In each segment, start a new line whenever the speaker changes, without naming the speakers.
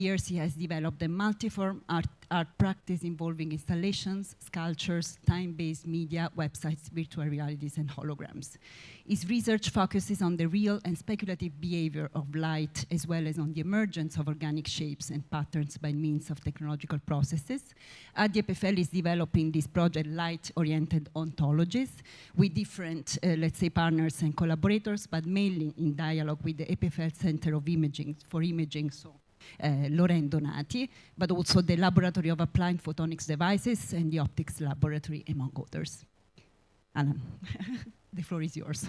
years, he has developed a multiform art practice involving installations, sculptures, time-based media, websites, virtual realities, and holograms. His research focuses on the real and speculative behavior of light, as well as on the emergence of organic shapes and patterns by means of technological processes. At the Epfl is developing this project, Light-Oriented Ontologies, with different, let's say, partners and collaborators, but mainly in dialogue with the Epfl Center of Imaging for Imaging, so Loren Donati, but also the Laboratory of Applied Photonics Devices and the Optics Laboratory, among others. Alan, the floor is yours.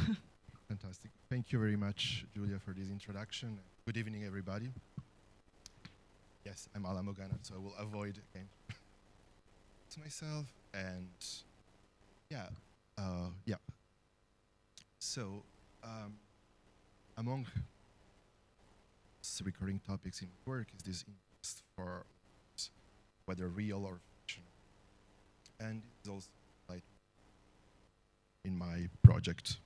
Fantastic. Thank you very much, Julia, for this introduction. Good evening, everybody. Yes, I'm Alan Bogana, so I will avoid again to myself. And yeah. So among recurring topics in work is this interest for whether real or fictional, and it's also like in my project.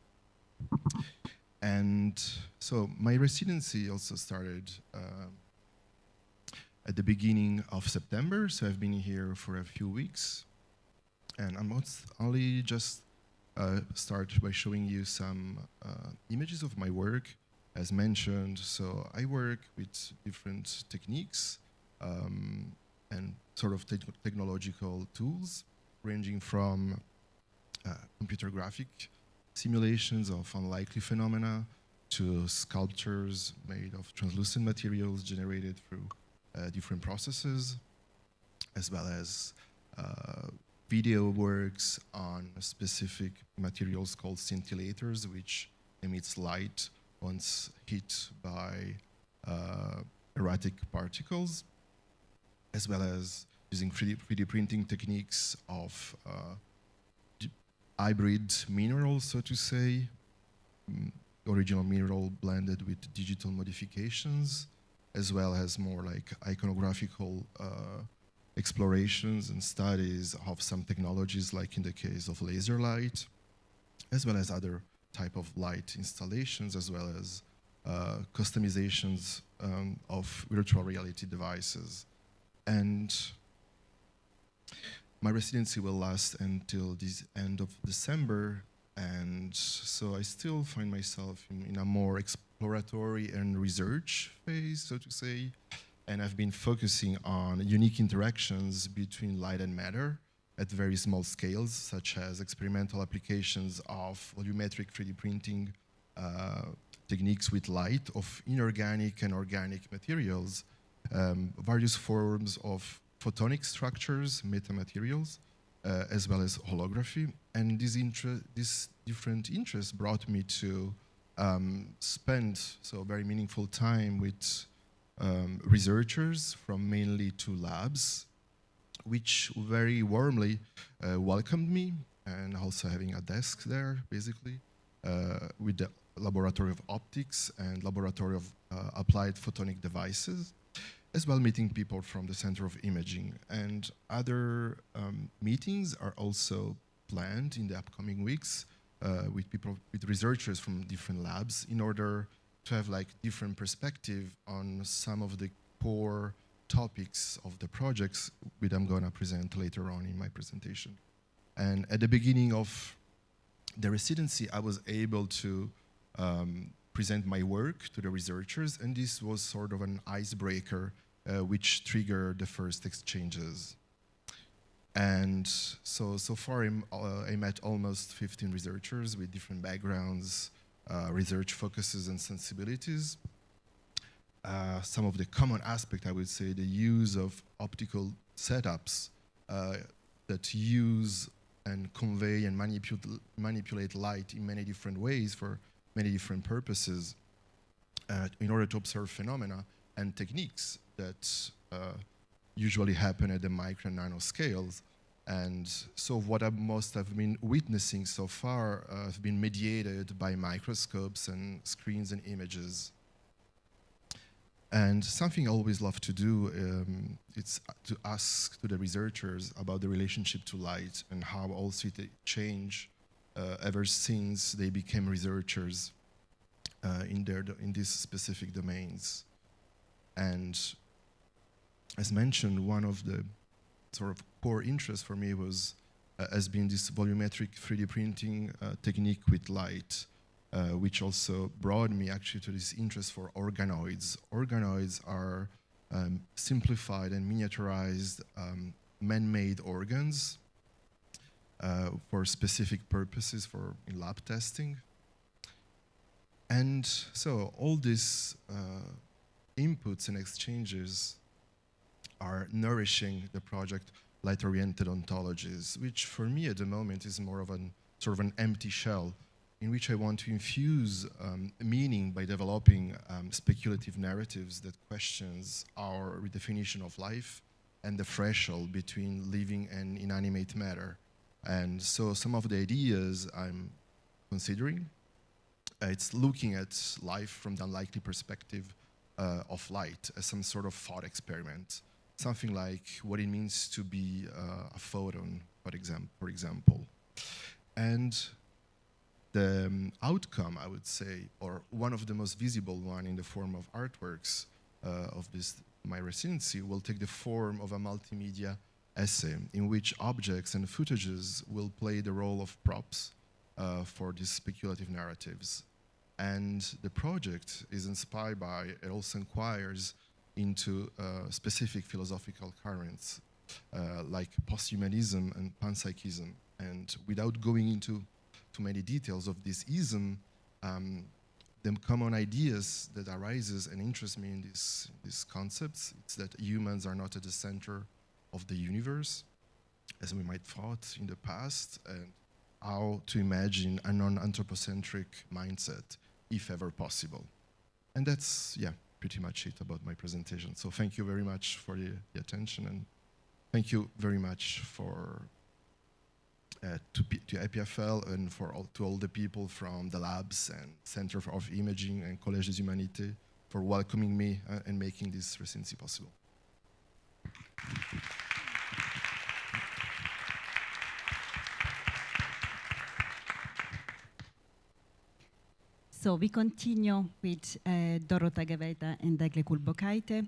And so my residency also started at the beginning of September, so I've been here for a few weeks, and I'm only just start by showing you some images of my work. As mentioned, so I work with different techniques and sort of technological tools, ranging from computer graphic simulations of unlikely phenomena to sculptures made of translucent materials generated through different processes, as well as video works on specific materials called scintillators, which emits light once hit by erratic particles, as well as using 3D printing techniques of hybrid minerals, so to say, original mineral blended with digital modifications, as well as more like iconographical explorations and studies of some technologies, like in the case of laser light, as well as other type of light installations, as well as customizations of virtual reality devices. And my residency will last until the end of December, and so I still find myself in a more exploratory and research phase, so to say, and I've been focusing on unique interactions between light and matter at very small scales, such as experimental applications of volumetric 3D printing techniques with light of inorganic and organic materials, various forms of photonic structures, metamaterials, as well as holography. And this different interests brought me to spend very meaningful time with researchers from mainly 2 labs, which very warmly welcomed me, and also having a desk there, basically, with the Laboratory of Optics and Laboratory of Applied Photonic Devices, as well meeting people from the Center of Imaging. And other meetings are also planned in the upcoming weeks with researchers from different labs in order to have like different perspective on some of the core topics of the projects, which I'm going to present later on in my presentation. And at the beginning of the residency, I was able to present my work to the researchers, and this was sort of an icebreaker which triggered the first exchanges. And so far I met almost 15 researchers with different backgrounds, research focuses and sensibilities. Some of the common aspect, I would say, the use of optical setups that use and convey and manipulate light in many different ways for many different purposes in order to observe phenomena and techniques that usually happen at the micro and nano scales. And so what I most have been witnessing so far have been mediated by microscopes and screens and images. And something I always love to do, it's to ask to the researchers about the relationship to light and how also it changed ever since they became researchers in these specific domains. And as mentioned, one of the sort of core interests for me was has been this volumetric 3D printing technique with light, which also brought me actually to this interest for organoids. Organoids are simplified and miniaturized man-made organs for specific purposes for in lab testing. And so all these inputs and exchanges are nourishing the project Light-Oriented Ontologies, which for me at the moment is more of an sort of an empty shell in which I want to infuse meaning by developing speculative narratives that questions our redefinition of life and the threshold between living and inanimate matter. And so some of the ideas I'm considering, it's looking at life from the unlikely perspective of light as some sort of thought experiment. Something like what it means to be a photon, for example. And the outcome, I would say, or one of the most visible one in the form of artworks of my residency will take the form of a multimedia essay in which objects and footages will play the role of props for these speculative narratives. And the project is inspired by, it also inquires into specific philosophical currents like posthumanism and panpsychism. And without going into too many details of this ism, the common ideas that arises and interest me in these concepts, it's that humans are not at the center of the universe, as we might thought in the past, and how to imagine a non-anthropocentric mindset, if ever possible. And that's, yeah, pretty much it about my presentation. So thank you very much for the attention, and thank you very much for to Epfl and to all the people from the labs and Center of Imaging and Collège des Humanités for welcoming me and making this residency possible.
So we continue with Dorota Gawęda Eglė Kulbokaitė.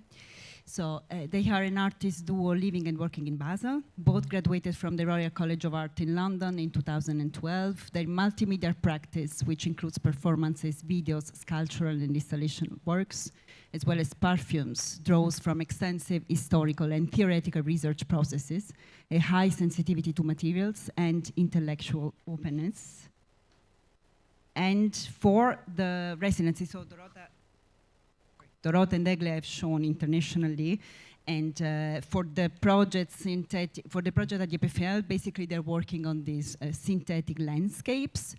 So they are an artist duo living and working in Basel. Both graduated from the Royal College of Art in London in 2012. Their multimedia practice, which includes performances, videos, sculptural and installation works, as well as perfumes, draws from extensive historical and theoretical research processes, a high sensitivity to materials, and intellectual openness. And for the residency, so Dorota and Eglė have shown internationally, and for the project at Epfl, basically they're working on these synthetic landscapes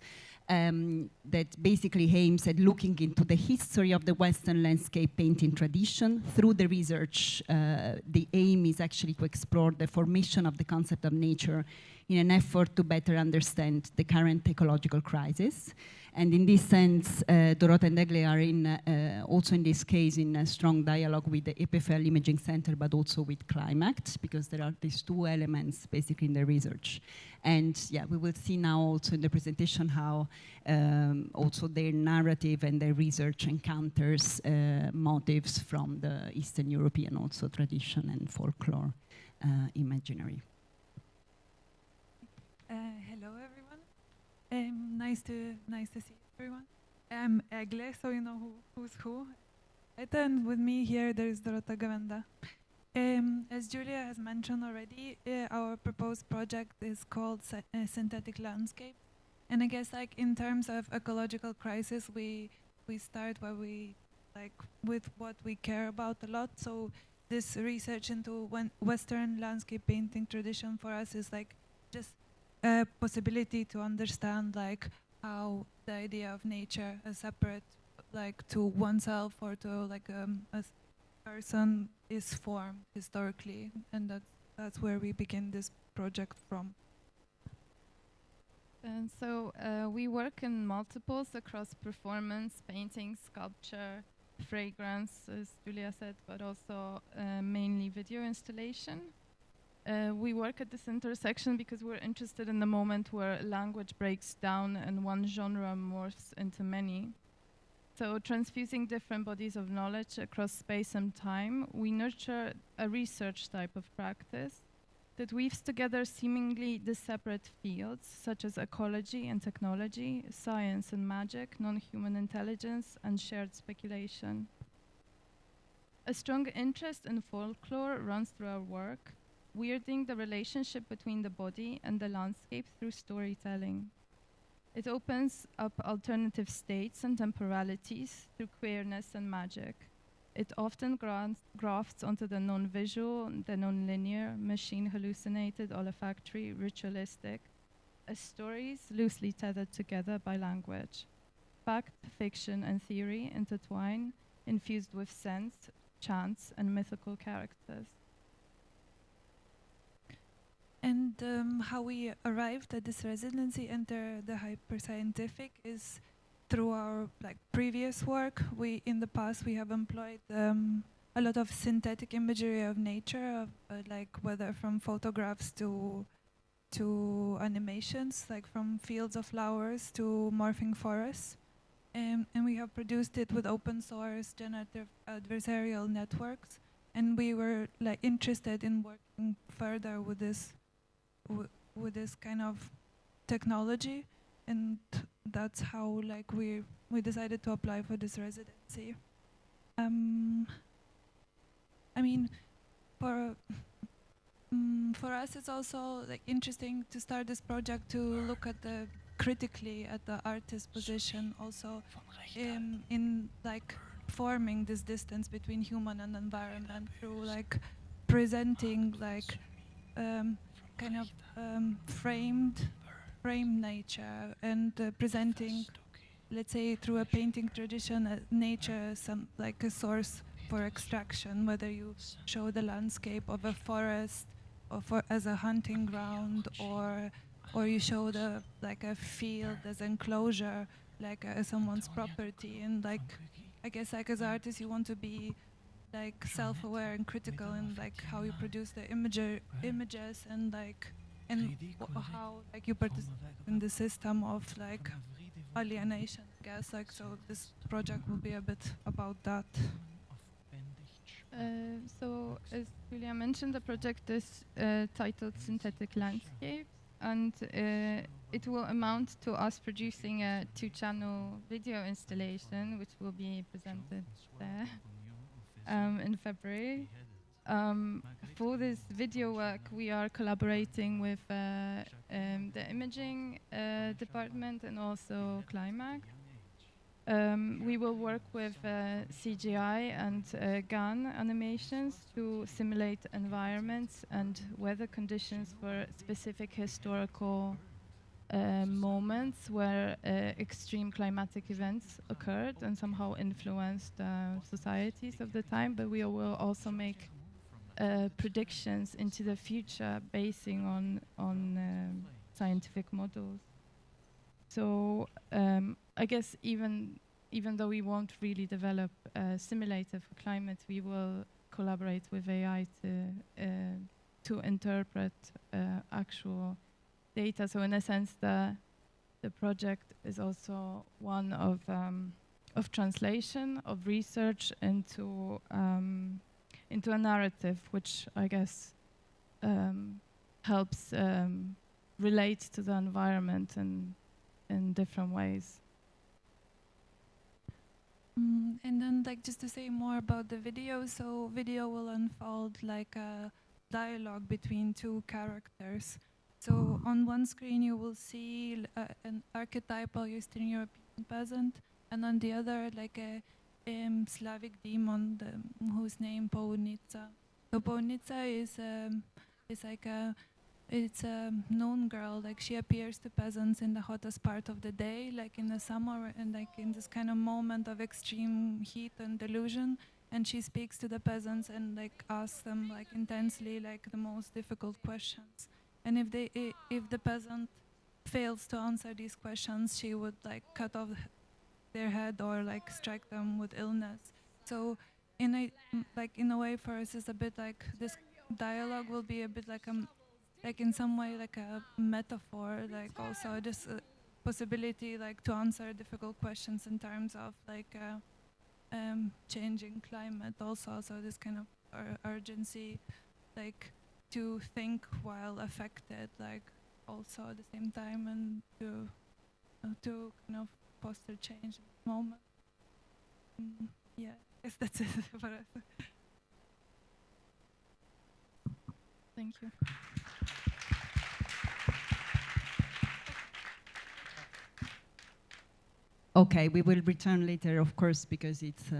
that basically aims at looking into the history of the Western landscape painting tradition. Through the research, the aim is actually to explore the formation of the concept of nature in an effort to better understand the current ecological crisis. And in this sense, Dorota and Eglė are also in this case in a strong dialogue with the Epfl Imaging Center, but also with Climact, because there are these two elements basically in the research. And yeah, we will see now also in the presentation how also their narrative and their research encounters motives from the Eastern European also tradition and folklore imaginary.
Hello, everyone. Nice to see everyone. I'm Eglė, so you know who's who. And with me here, there is Dorota Gawęda. As Julia has mentioned already, our proposed project is called Synthetic Landscape. And I guess, like, in terms of ecological crisis, we start where with what we care about a lot. So this research into Western landscape painting tradition for us is like just a possibility to understand like how the idea of nature as separate like to oneself or to like a person is formed historically, and that's where we begin this project from.
And so we work in multiples across performance, painting, sculpture, fragrance, as Julia said, but also mainly video installation. We work at this intersection because we're interested in the moment where language breaks down and one genre morphs into many. So transfusing different bodies of knowledge across space and time, we nurture a research type of practice that weaves together seemingly disparate fields such as ecology and technology, science and magic, non-human intelligence, and shared speculation. A strong interest in folklore runs through our work, weirding the relationship between the body and the landscape through storytelling. It opens up alternative states and temporalities through queerness and magic. It often grafts onto the non-visual, the non-linear, machine-hallucinated, olfactory, ritualistic, as stories loosely tethered together by language. Fact, fiction, and theory intertwine, infused with sense, chants, and mythical characters.
And how we arrived at this residency enter the hyper-scientific is through our previous work. In the past we have employed a lot of synthetic imagery of nature, whether from photographs to animations, like from fields of flowers to morphing forests. And we have produced it with open source generative adversarial networks. And we were interested in working further with this kind of technology, and that's how we decided to apply for this residency. I mean, for us, it's also interesting to start this project to look at critically at the artist's position, also in forming this distance between human and environment through presenting kind of framed nature and presenting, let's say, through a painting tradition, nature some a source for extraction, whether you show the landscape of a forest or as a hunting ground, or you show a field as enclosure, someone's property. And I guess as artists you want to be self-aware and critical in how you produce the images and how you participate in the system of alienation, I guess. So this project will be a bit about that.
So as Julia mentioned, the project is titled Synthetic Landscapes, and it will amount to us producing a 2-channel video installation which will be presented there in February. For this video work, we are collaborating with the imaging department and also Climax. We will work with CGI and GAN animations to simulate environments and weather conditions for specific historical moments where extreme climatic events occurred and somehow influenced societies of the time. But we will also make predictions into the future basing on scientific models. So I guess even though we won't really develop a simulator for climate, we will collaborate with AI to interpret actual data. So in a sense, the project is also one of translation, of research into a narrative, which I guess helps relate to the environment in different ways.
And then just to say more about the video, so video will unfold like a dialogue between two characters. So on one screen you will see an archetypal Eastern European peasant, and on the other like a Slavic demon whose name Pounica. So Pounica is like it's a known girl. Like she appears to peasants in the hottest part of the day, like in the summer, and like in this kind of moment of extreme heat and delusion. And she speaks to the peasants and like asks them like intensely like the most difficult questions. And if the peasant fails to answer these questions, she would like cut off their head or like strike them with illness. So in a way for us it's a bit like this dialogue will be a bit like in some way like a metaphor, like also just possibility like to answer difficult questions in terms of like changing climate also, so this kind of urgency, like to think while affected, like also at the same time, and to kind of foster change in the moment. Yeah, I guess that's it for us.
Thank you.
Okay, we will return later, of course, because it's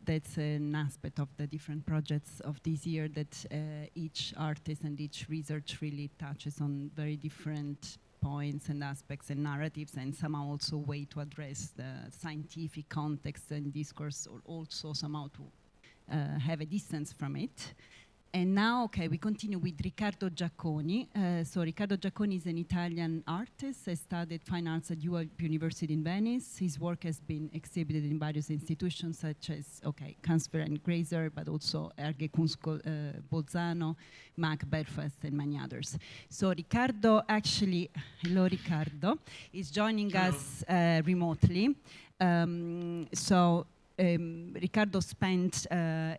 that's an aspect of the different projects of this year, that each artist and each research really touches on very different points and aspects and narratives, and somehow also a way to address the scientific context and discourse, or also somehow to have a distance from it. And now, okay, we continue with Riccardo Jaconi. So Riccardo Jaconi is an Italian artist, has studied fine arts at University in Venice. His work has been exhibited in various institutions such as, okay, Kansler and Grazer, but also Erge Kunstskola, Bolzano, Mac Belfast, and many others. So Riccardo actually, hello Riccardo, is joining us remotely. Riccardo spent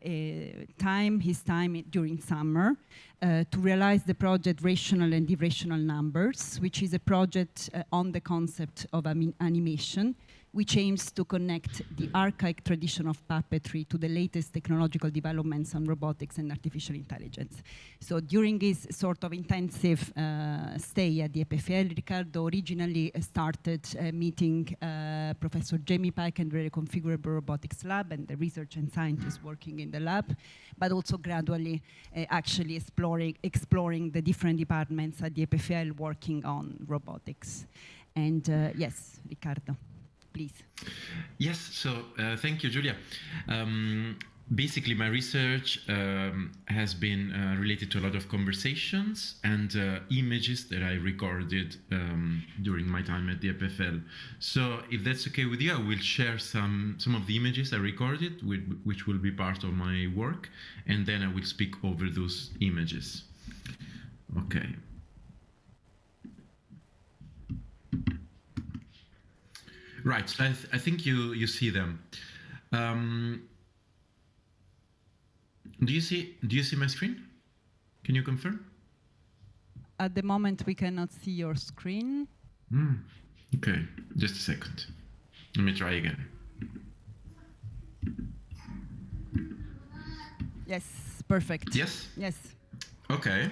his time during summer to realize the project Rational and Irrational Numbers, which is a project on the concept of animation, which aims to connect the archaic tradition of puppetry to the latest technological developments on robotics and artificial intelligence. So during his sort of intensive stay at the Epfl, Riccardo originally started meeting Professor Jamie Pike and the Reconfigurable Robotics Lab and the research and scientists working in the lab, but also gradually actually exploring the different departments at the Epfl working on robotics. And yes, Riccardo, please.
Yes, so thank you, Julia. Basically, my research has been related to a lot of conversations and images that I recorded during my time at the Epfl. So if that's okay with you, I will share some of the images I recorded, which will be part of my work, and then I will speak over those images. Okay. Right, so I think you see them. Do you see my screen? Can you confirm?
At the moment, we cannot see your screen.
Okay, just a second. Let me try again.
Yes, perfect.
Yes?
Yes.
Okay.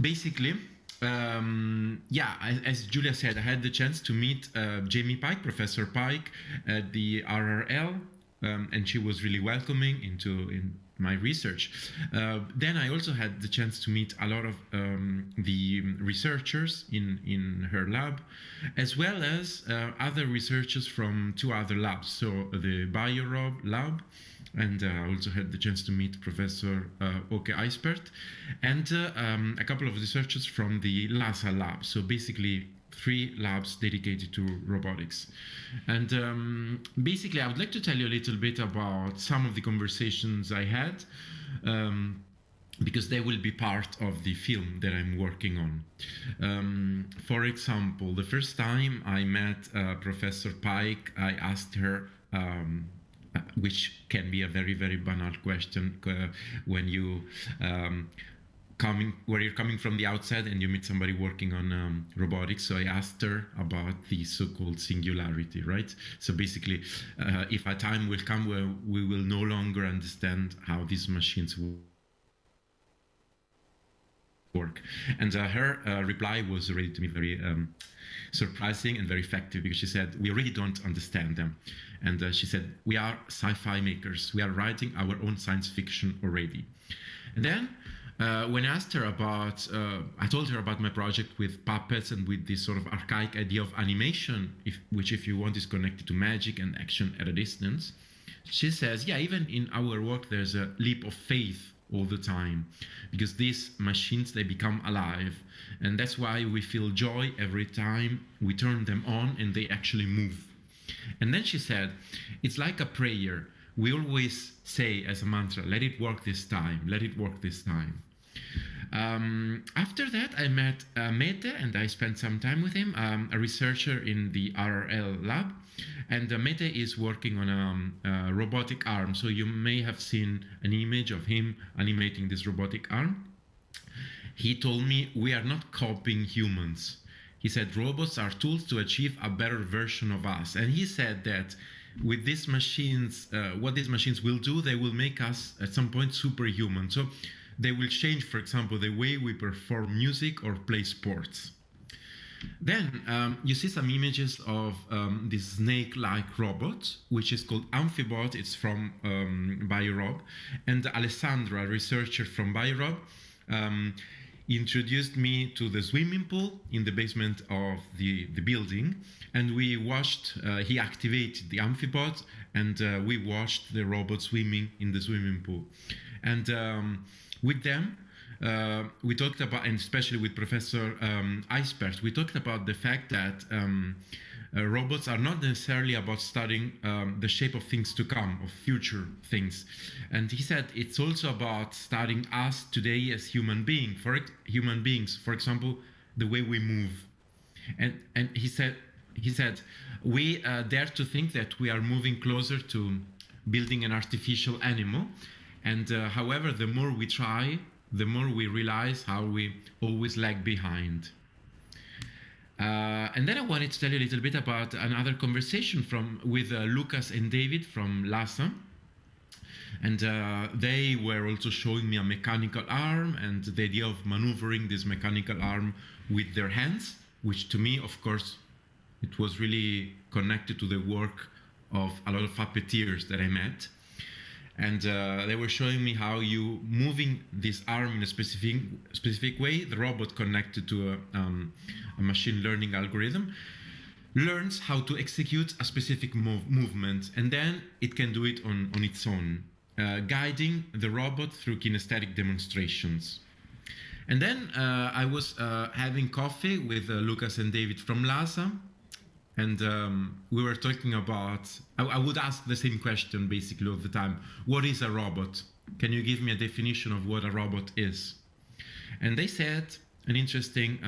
Basically, as Julia said, I had the chance to meet Jamie Pike, Professor Pike, at the RRL, and she was really welcoming in my research. Then I also had the chance to meet a lot of the researchers in her lab, as well as other researchers from two other labs, so the BioRob lab, and I also had the chance to meet Professor Åke Eisbert, and a couple of researchers from the LASA lab, so basically 3 labs dedicated to robotics. And basically I would like to tell you a little bit about some of the conversations I had, because they will be part of the film that I'm working on. For example, the first time I met Professor Pike, I asked her, which can be a very, very banal question when you're coming from the outside and you meet somebody working on robotics. So I asked her about the so-called singularity, right? So basically, if a time will come where we will no longer understand how these machines work. And her reply was already to me very surprising and very effective, because she said, we really don't understand them. And she said, we are sci-fi makers. We are writing our own science fiction already. And then when I asked her about, I told her about my project with puppets and with this sort of archaic idea of animation, which if you want is connected to magic and action at a distance. She says, yeah, even in our work, there's a leap of faith all the time, because these machines, they become alive. And that's why we feel joy every time we turn them on and they actually move. And then she said, it's like a prayer. we always say as a mantra, let it work this time, let it work this time. After that, I met Mete, and I spent some time with him, a researcher in the RRL lab. And Mete is working on a robotic arm. So you may have seen an image of him animating this robotic arm. He told me, we are not copying humans. He said, robots are tools to achieve a better version of us. And he said that with these machines, what these machines will do, they will make us at some point superhuman. So they will change, for example, the way we perform music or play sports. Then you see some images of this snake-like robot, which is called Amphibot. It's from Biorob. And Alessandra, a researcher from Biorob, introduced me to the swimming pool in the basement of the building. And we watched, he activated the Amphibot, and we watched the robot swimming in the swimming pool. And with them, we talked about, and especially with Professor Eisbert, we talked about the fact that robots are not necessarily about studying the shape of things to come, of future things. And he said it's also about studying us today as human beings. For example, the way we move. And he said we dare to think that we are moving closer to building an artificial animal. And however, the more we try, the more we realize how we always lag behind. And then I wanted to tell you a little bit about another conversation with Lucas and David from LASA. And they were also showing me a mechanical arm and the idea of maneuvering this mechanical arm with their hands, which to me, of course, it was really connected to the work of a lot of puppeteers that I met. And they were showing me how you moving this arm in a specific way, the robot connected to a machine learning algorithm learns how to execute a specific movement, and then it can do it on its own, guiding the robot through kinesthetic demonstrations. And then I was having coffee with Lucas and David from LASA. And we were talking about, I would ask the same question basically all the time. What is a robot? Can you give me a definition of what a robot is? And they said an interesting,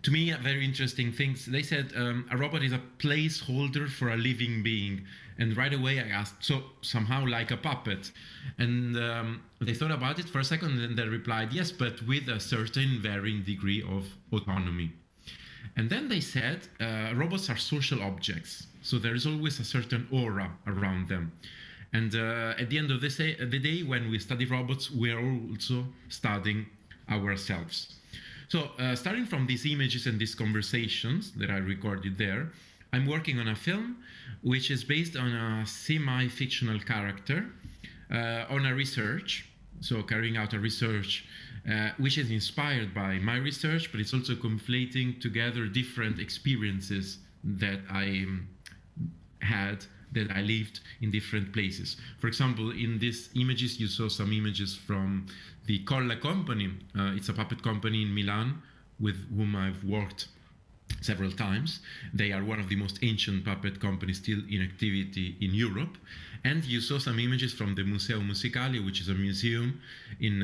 to me, a very interesting thing. They said a robot is a placeholder for a living being. And right away I asked, so somehow like a puppet? And they thought about it for a second and they replied, yes, but with a certain varying degree of autonomy. And then they said robots are social objects, so there is always a certain aura around them. And at the end of the day, when we study robots, we are also studying ourselves. So starting from these images and these conversations that I recorded there, I'm working on a film which is based on a semi-fictional character on a research, so carrying out a research which is inspired by my research, but it's also conflating together different experiences that I had, that I lived in different places. For example, in these images, you saw some images from the Colla company. It's a puppet company in Milan with whom I've worked several times. They are one of the most ancient puppet companies still in activity in Europe. And you saw some images from the Museo Musicale, which is a museum in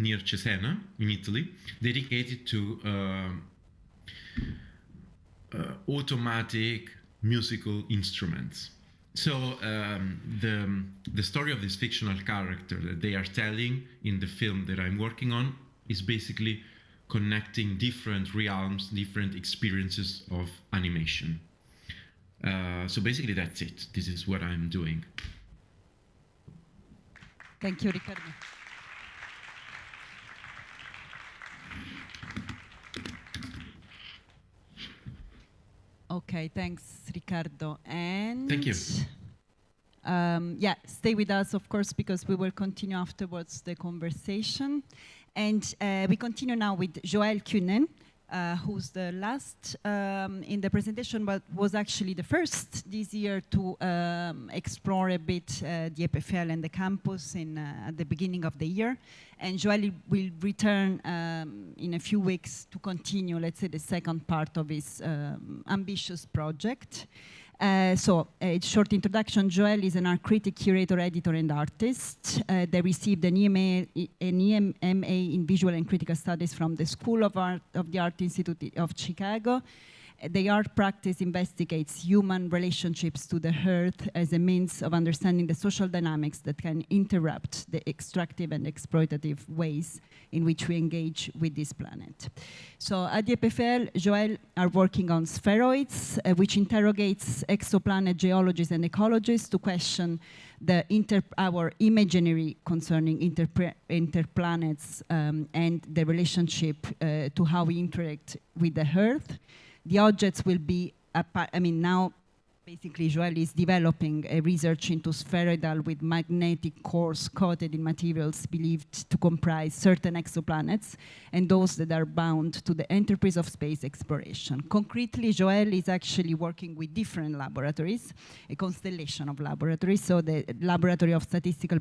near Cesena in Italy, dedicated to automatic musical instruments. So the story of this fictional character that they are telling in the film that I'm working on is basically connecting different realms, different experiences of animation. So basically that's it. This is what I'm doing.
Thank you, Riccardo. Okay, thanks, Riccardo. And
thank you.
Yeah, stay with us, of course, because we will continue afterwards the conversation. And we continue now with Joël Kuennen, who's the last in the presentation, but was actually the first this year to explore a bit the Epfl and the campus at the beginning of the year. And Joël will return in a few weeks to continue, let's say, the second part of his ambitious project. So, a short introduction. Joël is an art critic, curator, editor, and artist. They received an EMA in Visual and Critical Studies from the School of Art of the Art Institute of Chicago. Their art practice investigates human relationships to the earth as a means of understanding the social dynamics that can interrupt the extractive and exploitative ways in which we engage with this planet. So at the Epfl, Joël are working on spheroids, which interrogates exoplanet geologists and ecologists to question our imaginary concerning interplanets and the relationship to how we interact with the earth. The objects will be, now basically Joël is developing a research into spheroidal with magnetic cores coated in materials believed to comprise certain exoplanets and those that are bound to the enterprise of space exploration. Concretely, Joël is actually working with different laboratories, a constellation of laboratories, so the Laboratory of Statistical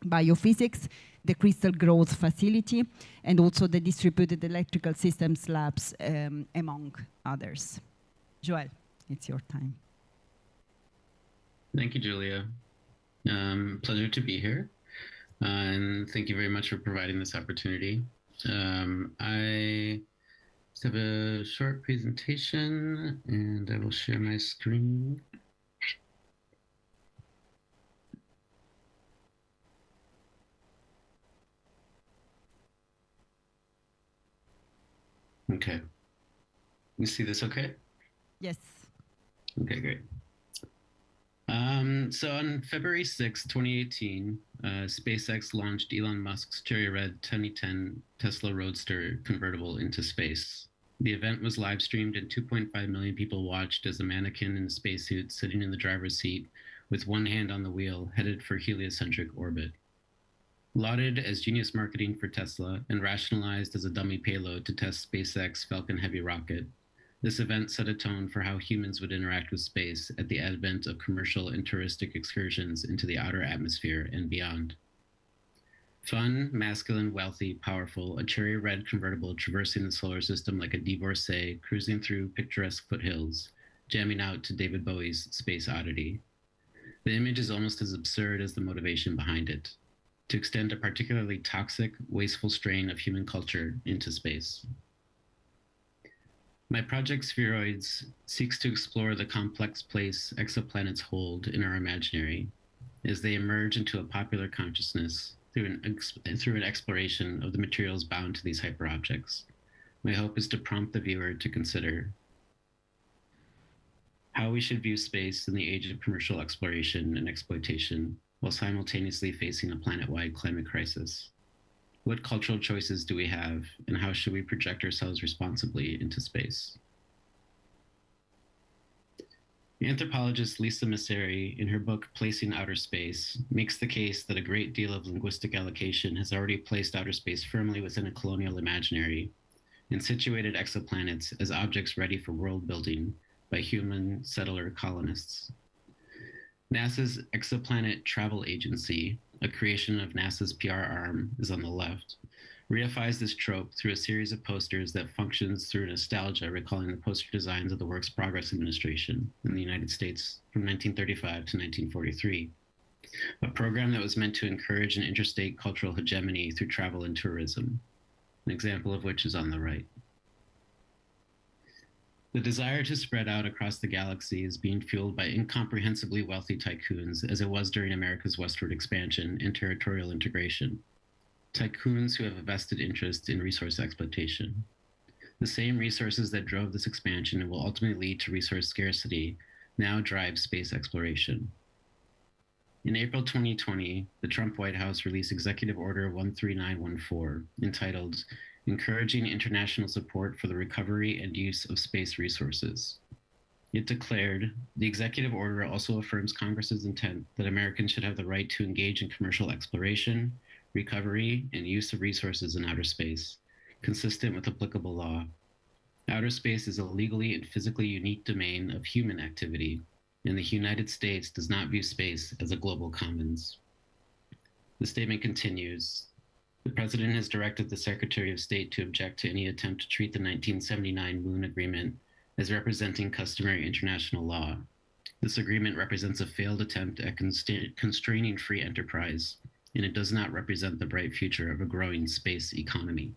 Biophysics, the Crystal Growth Facility, and also the Distributed Electrical Systems Labs, among others. Joël, it's your time.
Thank you, Julia. Pleasure to be here. And thank you very much for providing this opportunity. I just have a short presentation, and I will share my screen. Okay. You see this okay?
Yes.
Okay, great. So on February 6, 2018, SpaceX launched Elon Musk's Cherry Red 2010 Tesla Roadster convertible into space. The event was live streamed and 2.5 million people watched as a mannequin in a spacesuit sitting in the driver's seat with one hand on the wheel headed for heliocentric orbit. Lauded as genius marketing for Tesla and rationalized as a dummy payload to test SpaceX Falcon Heavy rocket, this event set a tone for how humans would interact with space at the advent of commercial and touristic excursions into the outer atmosphere and beyond. Fun, masculine, wealthy, powerful, a cherry red convertible traversing the solar system like a divorcee cruising through picturesque foothills, jamming out to David Bowie's Space Oddity. The image is almost as absurd as the motivation behind it, to extend a particularly toxic, wasteful strain of human culture into space. My project Spheroids seeks to explore the complex place exoplanets hold in our imaginary as they emerge into a popular consciousness through an exploration of the materials bound to these hyperobjects. My hope is to prompt the viewer to consider how we should view space in the age of commercial exploration and exploitation while simultaneously facing a planet-wide climate crisis. What cultural choices do we have, and how should we project ourselves responsibly into space? The anthropologist Lisa Messeri, in her book Placing Outer Space, makes the case that a great deal of linguistic allocation has already placed outer space firmly within a colonial imaginary and situated exoplanets as objects ready for world building by human settler colonists. NASA's Exoplanet Travel Agency, a creation of NASA's PR arm, is on the left, reifies this trope through a series of posters that functions through nostalgia, recalling the poster designs of the Works Progress Administration in the United States from 1935 to 1943, a program that was meant to encourage an interstate cultural hegemony through travel and tourism, an example of which is on the right. The desire to spread out across the galaxy is being fueled by incomprehensibly wealthy tycoons, as it was during America's westward expansion and territorial integration. Tycoons who have a vested interest in resource exploitation. The same resources that drove this expansion and will ultimately lead to resource scarcity now drive space exploration. In April 2020, the Trump White House released Executive Order 13914, entitled Encouraging International Support for the Recovery and Use of Space Resources. It declared, the executive order also affirms Congress's intent that Americans should have the right to engage in commercial exploration, recovery, and use of resources in outer space, consistent with applicable law. Outer space is a legally and physically unique domain of human activity, and the United States does not view space as a global commons. The statement continues, the President has directed the Secretary of State to object to any attempt to treat the 1979 Moon Agreement as representing customary international law. This agreement represents a failed attempt at constraining free enterprise, and it does not represent the bright future of a growing space economy.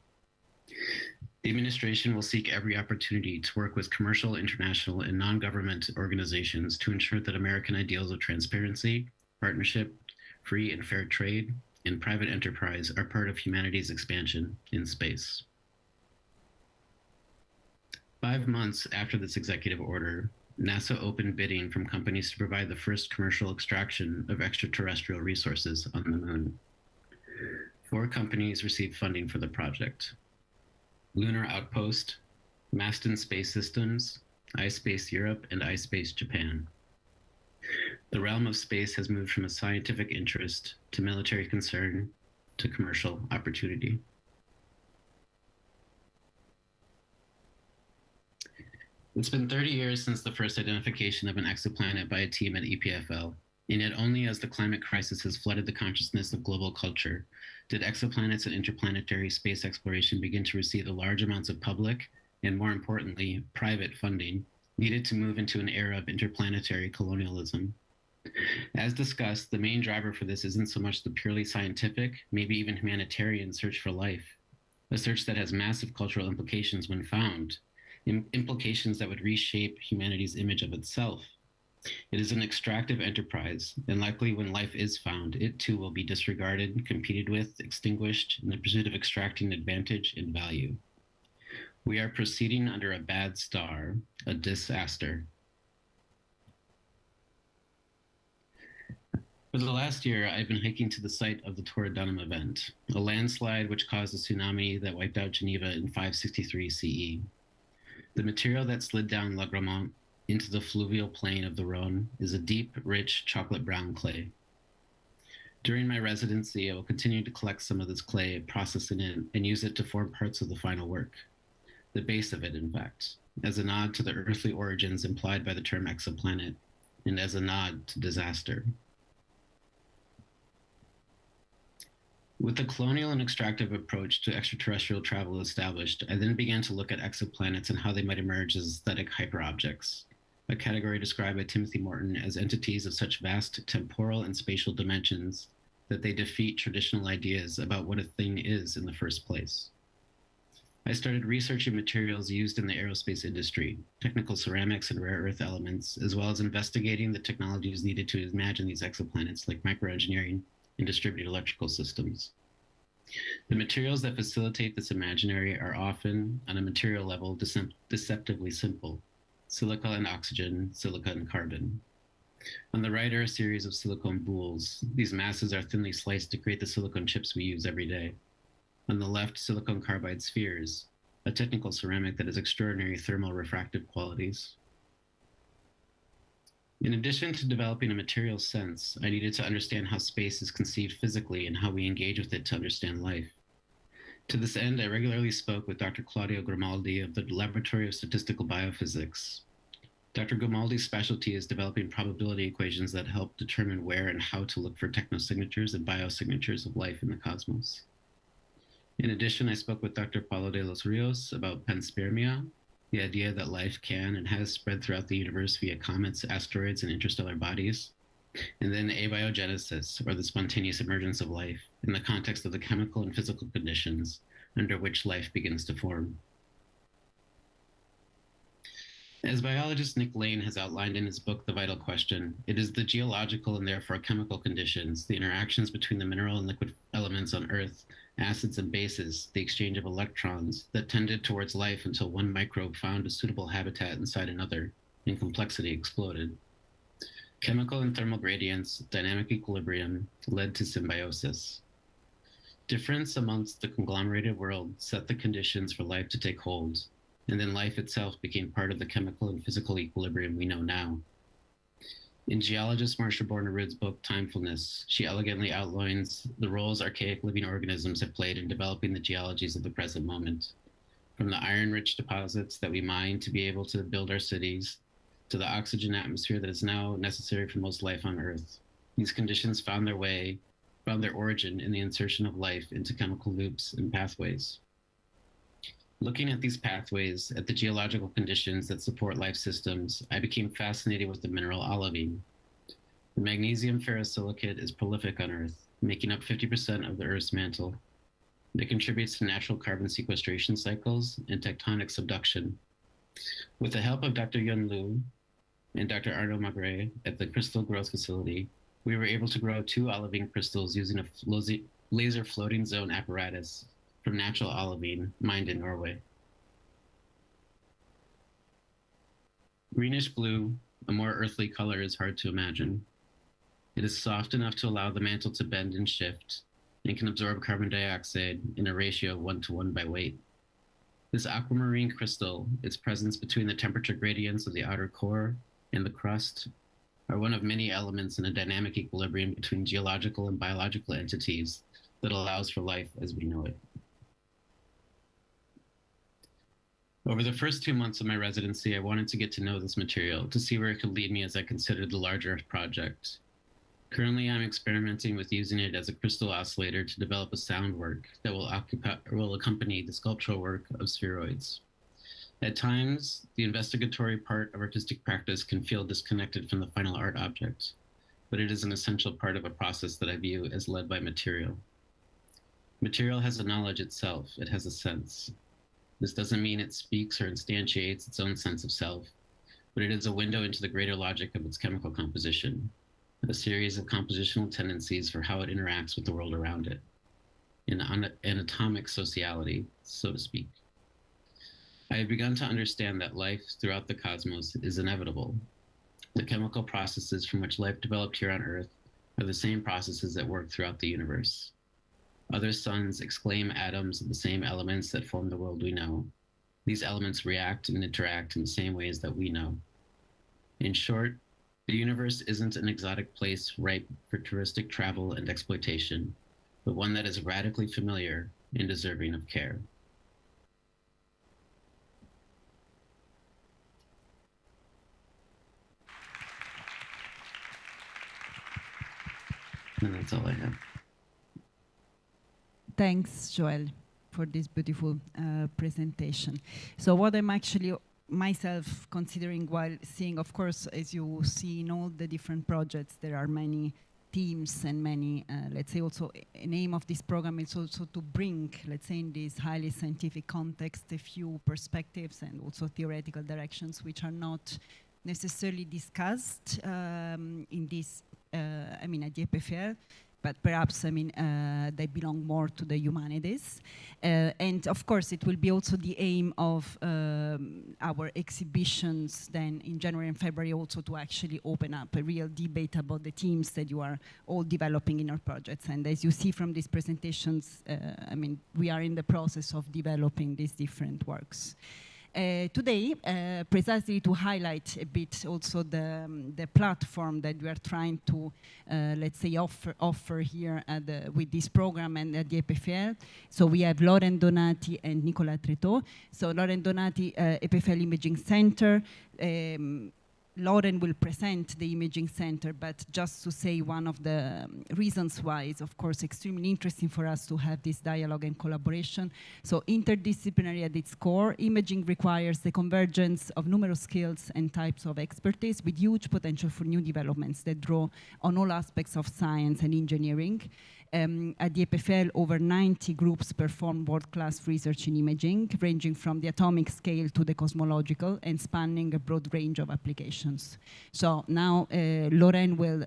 The administration will seek every opportunity to work with commercial, international, and non-government organizations to ensure that American ideals of transparency, partnership, free and fair trade, and private enterprise are part of humanity's expansion in space. 5 months after this executive order, NASA opened bidding from companies to provide the first commercial extraction of extraterrestrial resources on the moon. 4 companies received funding for the project: Lunar Outpost, Maston Space Systems, iSpace Europe, and iSpace Japan. The realm of space has moved from a scientific interest to military concern to commercial opportunity. It's been 30 years since the first identification of an exoplanet by a team at EPFL, and yet only as the climate crisis has flooded the consciousness of global culture did exoplanets and interplanetary space exploration begin to receive the large amounts of public, and more importantly, private funding needed to move into an era of interplanetary colonialism. As discussed, the main driver for this isn't so much the purely scientific, maybe even humanitarian search for life, a search that has massive cultural implications when found, implications that would reshape humanity's image of itself. It is an extractive enterprise, and likely when life is found, it too will be disregarded, competed with, extinguished in the pursuit of extracting advantage and value. We are proceeding under a bad star, a disaster. For the last year, I've been hiking to the site of the Torredonum event, a landslide which caused a tsunami that wiped out Geneva in 563 CE. The material that slid down La Grammont into the fluvial plain of the Rhone is a deep, rich, chocolate brown clay. During my residency, I will continue to collect some of this clay, process it in, and use it to form parts of the final work. The base of it, in fact, as a nod to the earthly origins implied by the term exoplanet, and as a nod to disaster. With the colonial and extractive approach to extraterrestrial travel established, I then began to look at exoplanets and how they might emerge as aesthetic hyperobjects, a category described by Timothy Morton as entities of such vast temporal and spatial dimensions that they defeat traditional ideas about what a thing is in the first place. I started researching materials used in the aerospace industry, technical ceramics and rare earth elements, as well as investigating the technologies needed to imagine these exoplanets like microengineering and distributed electrical systems. The materials that facilitate this imaginary are often, on a material level, deceptively simple: silica and oxygen, silica and carbon. On the right are a series of silicone boules. These masses are thinly sliced to create the silicone chips we use every day. On the left, silicon carbide spheres, a technical ceramic that has extraordinary thermal refractive qualities. In addition to developing a material sense, I needed to understand how space is conceived physically and how we engage with it to understand life. To this end, I regularly spoke with Dr. Claudio Grimaldi of the Laboratory of Statistical Biophysics. Dr. Grimaldi's specialty is developing probability equations that help determine where and how to look for technosignatures and biosignatures of life in the cosmos. In addition, I spoke with Dr. Paulo de los Rios about panspermia, the idea that life can and has spread throughout the universe via comets, asteroids, and interstellar bodies, and then abiogenesis, or the spontaneous emergence of life, in the context of the chemical and physical conditions under which life begins to form. As biologist Nick Lane has outlined in his book, The Vital Question, it is the geological and therefore chemical conditions, the interactions between the mineral and liquid elements on Earth, acids and bases, the exchange of electrons, that tended towards life until one microbe found a suitable habitat inside another, and complexity exploded. Chemical and thermal gradients, dynamic equilibrium, led to symbiosis. Difference amongst the conglomerated world set the conditions for life to take hold, and then life itself became part of the chemical and physical equilibrium we know now. In geologist Marsha Borner-Rood's book, Timefulness, she elegantly outlines the roles archaic living organisms have played in developing the geologies of the present moment, from the iron-rich deposits that we mine to be able to build our cities, to the oxygen atmosphere that is now necessary for most life on Earth. These conditions found their origin in the insertion of life into chemical loops and pathways. Looking at these pathways, at the geological conditions that support life systems, I became fascinated with the mineral olivine. The magnesium ferrosilicate is prolific on Earth, making up 50% of the Earth's mantle. It contributes to natural carbon sequestration cycles and tectonic subduction. With the help of Dr. Yun Liu and Dr. Arnaud Magret at the Crystal Growth Facility, we were able to grow 2 olivine crystals using a laser floating zone apparatus from natural olivine mined in Norway. Greenish blue, a more earthly color, is hard to imagine. It is soft enough to allow the mantle to bend and shift, and can absorb carbon dioxide in a ratio of 1:1 by weight. This aquamarine crystal, its presence between the temperature gradients of the outer core and the crust, are one of many elements in a dynamic equilibrium between geological and biological entities that allows for life as we know it. Over the first 2 months of my residency, I wanted to get to know this material, to see where it could lead me as I considered the larger project. Currently, I'm experimenting with using it as a crystal oscillator to develop a sound work that will accompany the sculptural work of spheroids. At times, the investigatory part of artistic practice can feel disconnected from the final art object, but it is an essential part of a process that I view as led by material. Material has a knowledge itself, it has a sense. This doesn't mean it speaks or instantiates its own sense of self, but it is a window into the greater logic of its chemical composition, a series of compositional tendencies for how it interacts with the world around it, an atomic sociality, so to speak. I have begun to understand that life throughout the cosmos is inevitable. The chemical processes from which life developed here on Earth are the same processes that work throughout the universe. Other suns exclaim atoms of the same elements that form the world we know. These elements react and interact in the same ways that we know. In short, the universe isn't an exotic place ripe for touristic travel and exploitation, but one that is radically familiar and deserving of care. And that's all I have.
Thanks, Joel, for this beautiful presentation. So what I'm actually myself considering while seeing, of course, as you see in all the different projects, there are many themes and many, let's say also an aim of this program is also to bring, let's say in this highly scientific context, a few perspectives and also theoretical directions which are not necessarily discussed in this, I mean, at the Epfl, but perhaps, I mean, they belong more to the humanities. And of course, it will be also the aim of our exhibitions then in January and February also to actually open up a real debate about the themes that you are all developing in your projects. And as you see from these presentations, I mean, we are in the process of developing these different works. Today, precisely to highlight a bit also the platform that we are trying to, let's say, offer here with this program and at the Epfl. So we have Lauren Donati and Nicolas Tréteau. So Lauren Donati, Epfl Imaging Center. Lauren will present the Imaging Center, but just to say one of the reasons why it's, of course, extremely interesting for us to have this dialogue and collaboration. So interdisciplinary at its core, imaging requires the convergence of numerous skills and types of expertise with huge potential for new developments that draw on all aspects of science and engineering. At the Epfl, over 90 groups perform world-class research in imaging, ranging from the atomic scale to the cosmological and spanning a broad range of applications. So now Lauren will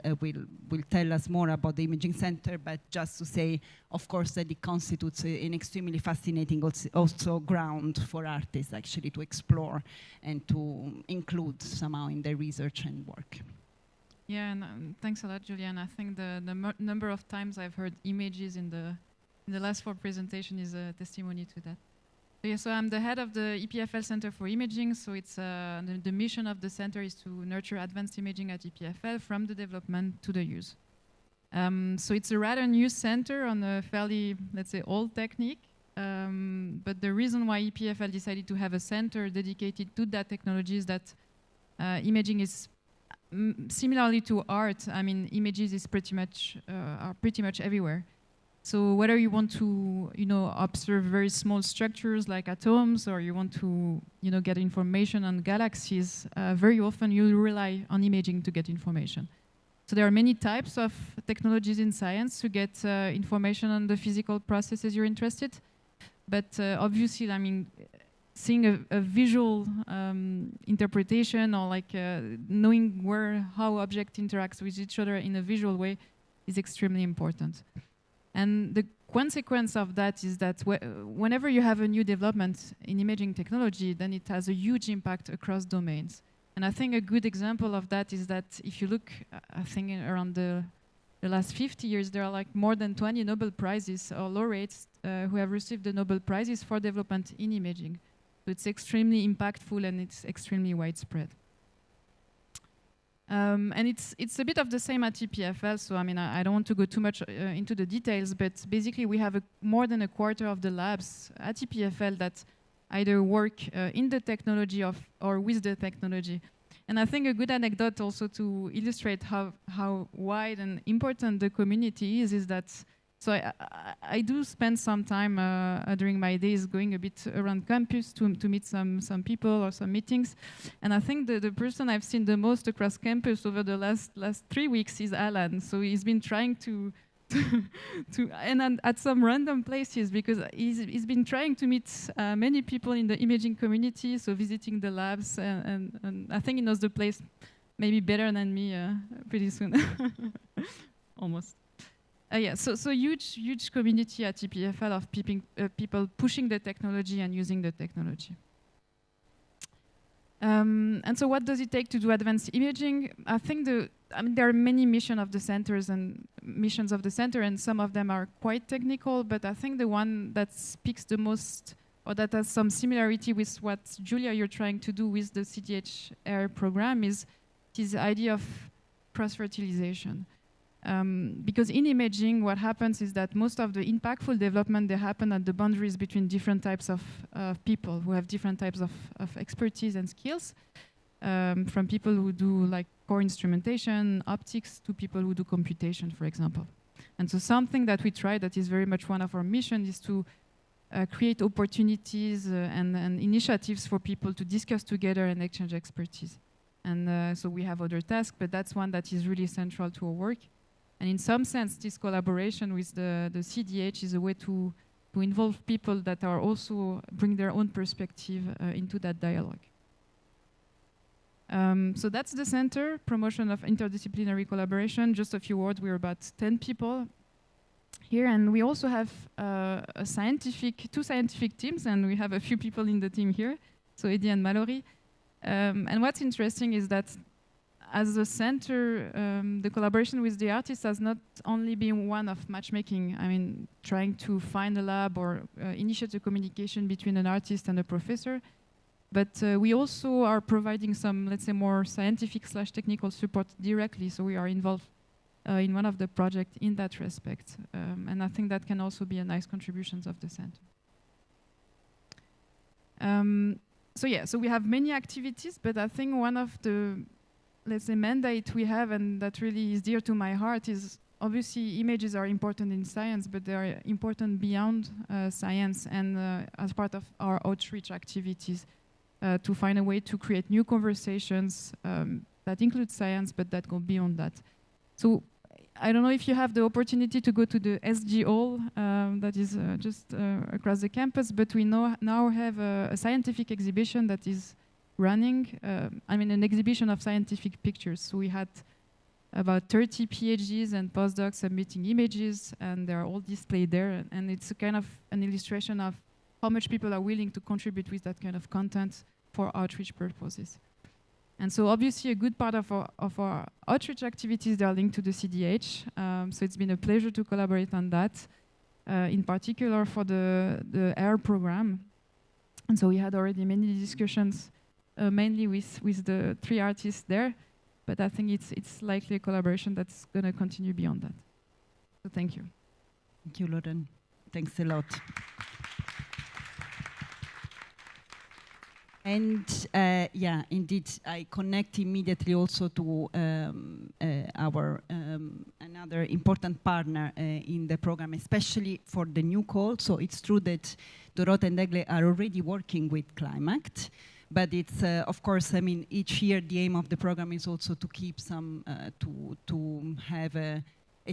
tell us more about the Imaging Center, but just to say, of course, that it constitutes an extremely fascinating also ground for artists actually to explore and to include somehow in their research and work.
Yeah, and thanks a lot, Julian. I think the number of times I've heard images in the last 4 presentations is a testimony to that. So, yeah, so I'm the head of the EPFL Center for Imaging. So it's the mission of the center is to nurture advanced imaging at EPFL from the development to the use. So it's a rather new center on a fairly, let's say, old technique. But the reason why EPFL decided to have a center dedicated to that technology is that imaging is similarly to art. I mean, images is are pretty much everywhere. So whether you want to, observe very small structures like atoms, or you want to, get information on galaxies, very often you'll rely on imaging to get information. So there are many types of technologies in science to get information on the physical processes you're interested. But obviously, I mean, seeing a visual interpretation, or like knowing how object interacts with each other in a visual way is extremely important. And the consequence of that is that whenever you have a new development in imaging technology, then it has a huge impact across domains. And I think a good example of that is that if you look, I think around the last 50 years, there are like more than 20 Nobel Prizes or laureates who have received the Nobel Prizes for development in imaging. So it's extremely impactful and it's extremely widespread. And it's a bit of the same at EPFL, so I mean, I don't want to go too much into the details, but basically we have more than a quarter of the labs at EPFL that either work in the technology or with the technology. And I think a good anecdote also to illustrate how wide and important the community is that, so I do spend some time during my days going a bit around campus to meet some people or some meetings. And I think the person I've seen the most across campus over the last 3 weeks is Alan. So he's been trying to and at some random places, because he's been trying to meet many people in the imaging community, so visiting the labs, and I think he knows the place maybe better than me pretty soon. Almost. Yeah, so huge community at EPFL of people pushing the technology and using the technology. And so what does it take to do advanced imaging? I think there are many missions of the center, and some of them are quite technical, but I think the one that speaks the most, or that has some similarity with what, Julia, you're trying to do with the CDH-AIR program, is this idea of cross-fertilization. Because in imaging, what happens is that most of the impactful development, they happen at the boundaries between different types of people who have different types of expertise and skills, from people who do like core instrumentation, optics, to people who do computation, for example. And so something that we try that is very much one of our missions is to create opportunities and initiatives for people to discuss together and exchange expertise. And so we have other tasks, but that's one that is really central to our work. And in some sense, this collaboration with the CDH is a way to involve people that are also bring their own perspective into that dialogue. So that's the center, promotion of interdisciplinary collaboration. Just a few words, we're about 10 people here, and we also have two scientific teams, and we have a few people in the team here, so Eddie and Mallory. And what's interesting is that as a center, the collaboration with the artists has not only been one of matchmaking, I mean, trying to find a lab or initiate a communication between an artist and a professor, but we also are providing some, let's say, more scientific/technical support directly, so we are involved in one of the projects in that respect. And I think that can also be a nice contribution of the center. So yeah, so we have many activities, but I think one of the, let's say, mandate we have, and that really is dear to my heart, is obviously images are important in science, but they are important beyond science, and as part of our outreach activities, to find a way to create new conversations that include science, but that go beyond that. So I don't know if you have the opportunity to go to the SG Hall that is just across the campus, but we now have a scientific exhibition that is running, I mean, an exhibition of scientific pictures. So we had about 30 PhDs and postdocs submitting images, and they're all displayed there. And it's a kind of an illustration of how much people are willing to contribute with that kind of content for outreach purposes. And so obviously a good part of our outreach activities, they are linked to the CDH. So it's been a pleasure to collaborate on that, in particular for the AIR program. And so we had already many discussions, mainly with the 3 artists there, but I think it's likely a collaboration that's going to continue beyond that. So thank you.
Thank you, Lauren. Thanks a lot. And yeah, indeed, I connect immediately also to our another important partner in the program, especially for the new call. So it's true that Dorota and Eglė are already working with Climact, but it's, of course, I mean, each year the aim of the program is also to keep some, to have a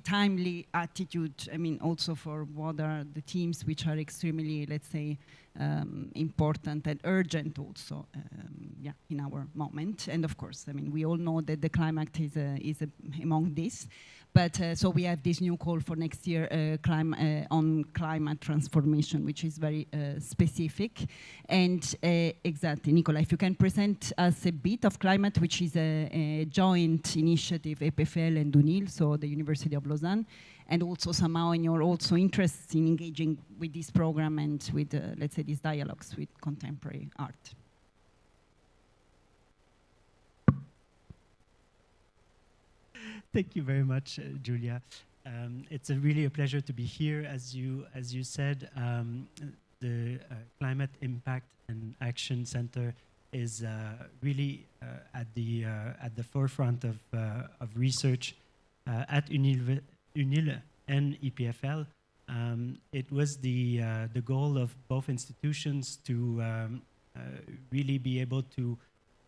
timely attitude, I mean, also for what are the themes which are extremely, let's say, important and urgent also, yeah, in our moment. And of course, I mean, we all know that the climate is among this. But so we have this new call for next year on climate transformation, which is very specific. And exactly, Nicola, if you can present us a bit of climate, which is a joint initiative, Epfl and UNIL, so the University of Lausanne, and also somehow in your also interest in engaging with this program and with, let's say, these dialogues with contemporary art.
Thank you very much, Julia. It's really a pleasure to be here. As you said, the Climate Impact and Action Center is really at the forefront of research at UNIL and EPFL. It was the goal of both institutions to really be able to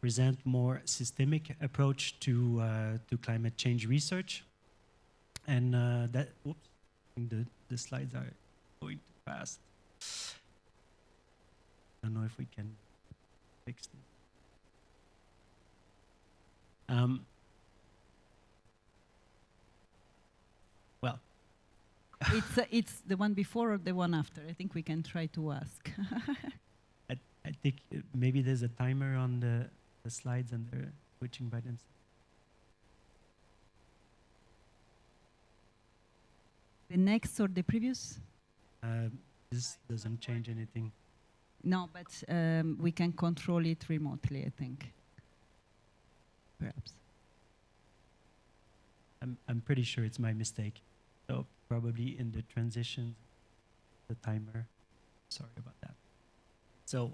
present more systemic approach to climate change research, and that. Oops, I think the slides are going too fast. I don't know if we can fix this. Well,
it's the one before or the one after. I think we can try to ask.
I think maybe there's a timer on the slides and they're switching by themselves.
The next or the previous?
This doesn't change anything.
No, but we can control it remotely, I think. Perhaps.
I'm pretty sure it's my mistake. So probably in the transition, the timer. Sorry about that. So.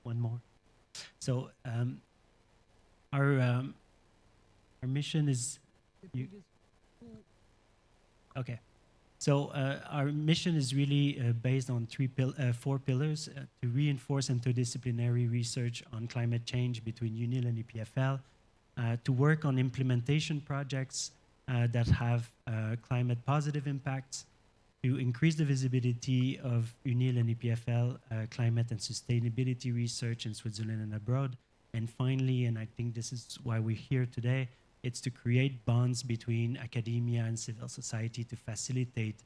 One more. So our mission is okay. So our mission is really based on four pillars to reinforce interdisciplinary research on climate change between UNIL and EPFL, to work on implementation projects that have climate positive impacts, to increase the visibility of UNIL and EPFL climate and sustainability research in Switzerland and abroad. And finally, and I think this is why we're here today, it's to create bonds between academia and civil society to facilitate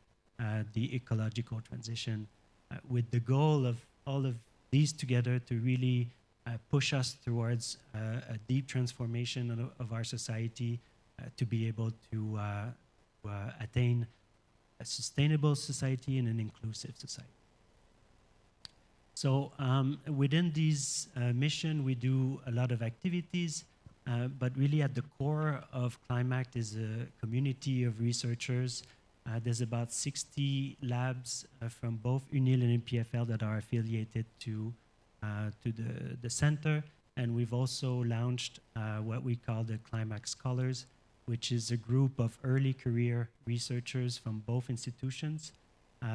the ecological transition, with the goal of all of these together to really push us towards a deep transformation of our society to be able to attain a sustainable society and an inclusive society. So within this mission, we do a lot of activities, but really at the core of Climact is a community of researchers. There's about 60 labs from both UNIL and EPFL that are affiliated to the center. And we've also launched what we call the Climact Scholars, which is a group of early career researchers from both institutions,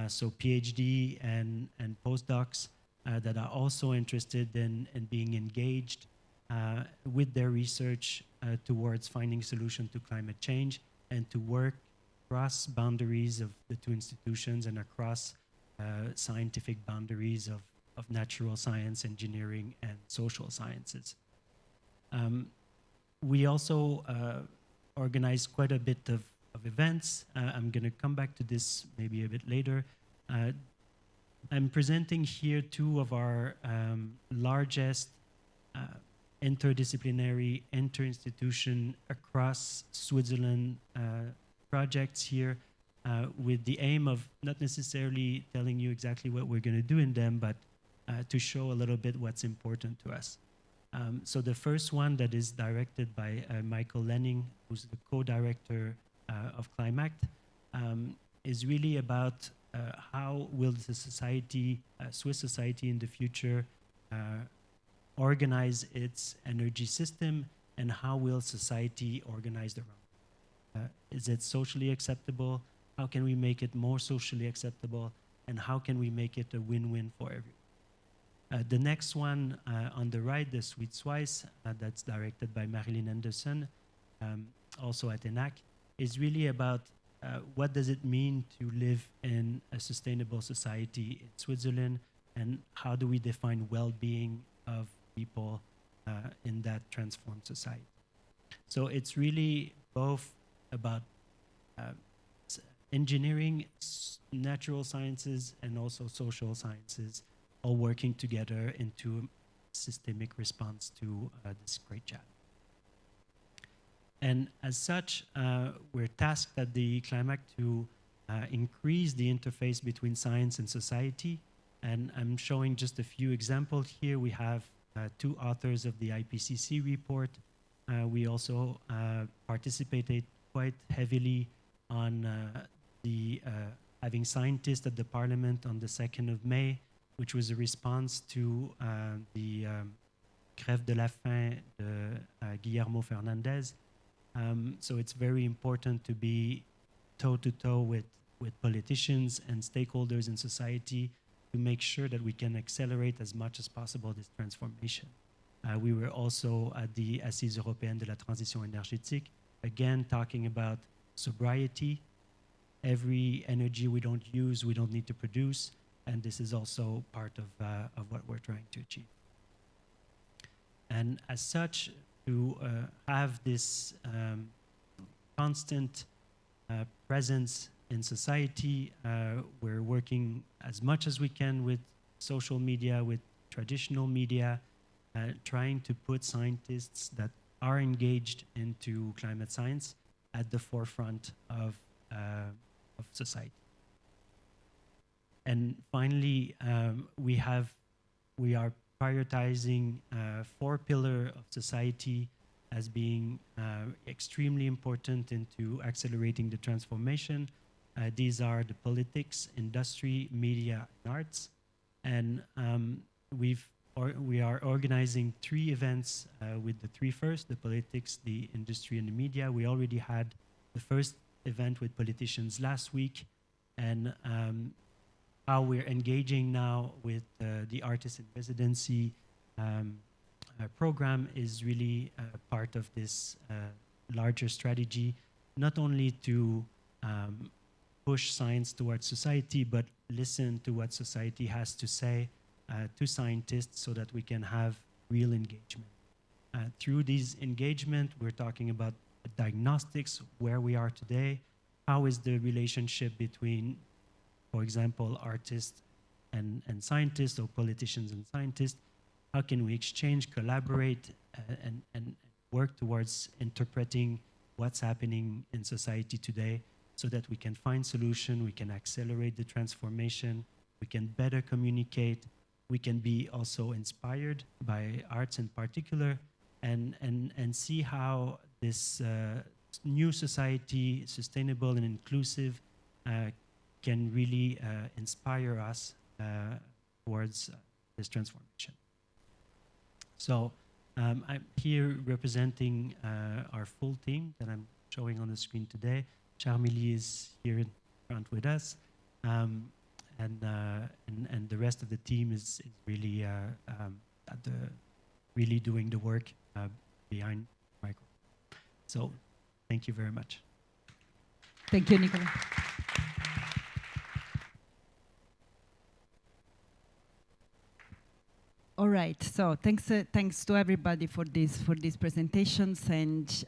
so PhD and postdocs that are also interested in being engaged with their research towards finding solutions to climate change and to work across boundaries of the two institutions and across scientific boundaries of natural science, engineering, and social sciences. We also organize quite a bit of events. I'm going to come back to this maybe a bit later. I'm presenting here two of our largest interdisciplinary, inter-institution across Switzerland projects here, with the aim of not necessarily telling you exactly what we're going to do in them, but to show a little bit what's important to us. So the first one that is directed by Michael Lenning, who's the co-director of Climact, is really about how will the society, Swiss society in the future, organize its energy system, and how will society organize the round? Is it socially acceptable? How can we make it more socially acceptable? And how can we make it a win-win for everyone? The next one on the right, the Sweet Swice, that's directed by Marilyn Anderson, also at ENAC, is really about what does it mean to live in a sustainable society in Switzerland, and how do we define well-being of people in that transformed society. So it's really both about engineering, natural sciences, and also social sciences, all working together into a systemic response to this great challenge. And as such, we're tasked at the Climate to increase the interface between science and society. And I'm showing just a few examples here. We have two authors of the IPCC report. We also participated quite heavily on having scientists at the Parliament on the 2nd of May, which was a response to the Grève de la faim de Guillermo Fernandez. So it's very important to be toe-to-toe with politicians and stakeholders in society to make sure that we can accelerate as much as possible this transformation. We were also at the Assises Européennes de la Transition énergétique, again talking about sobriety. Every energy we don't use, we don't need to produce, and this is also part of what we're trying to achieve. And as such, to have this constant presence in society, we're working as much as we can with social media, with traditional media, trying to put scientists that are engaged into climate science at the forefront of society. And finally, we are prioritizing 4 pillars of society as being extremely important into accelerating the transformation. These are the politics, industry, media, and arts. And we are organizing 3 events with the 3 first, the politics, the industry, and the media. We already had the first event with politicians last week, and how we're engaging now with the Artist in Residency program is really part of this larger strategy, not only to push science towards society, but listen to what society has to say to scientists so that we can have real engagement. Through these engagement, we're talking about diagnostics, where we are today, how is the relationship between, for example, artists and scientists, or politicians and scientists. How can we exchange, collaborate, and work towards interpreting what's happening in society today so that we can find solutions, we can accelerate the transformation, we can better communicate, we can be also inspired by arts in particular, and see how this new society, sustainable and inclusive, can really inspire us towards this transformation. So I'm here representing our full team that I'm showing on the screen today. Charmili is here in front with us, and the rest of the team is really really doing the work behind the microphone. So thank you very much.
Thank you, Nicola. All right, so thanks to everybody for these presentations, and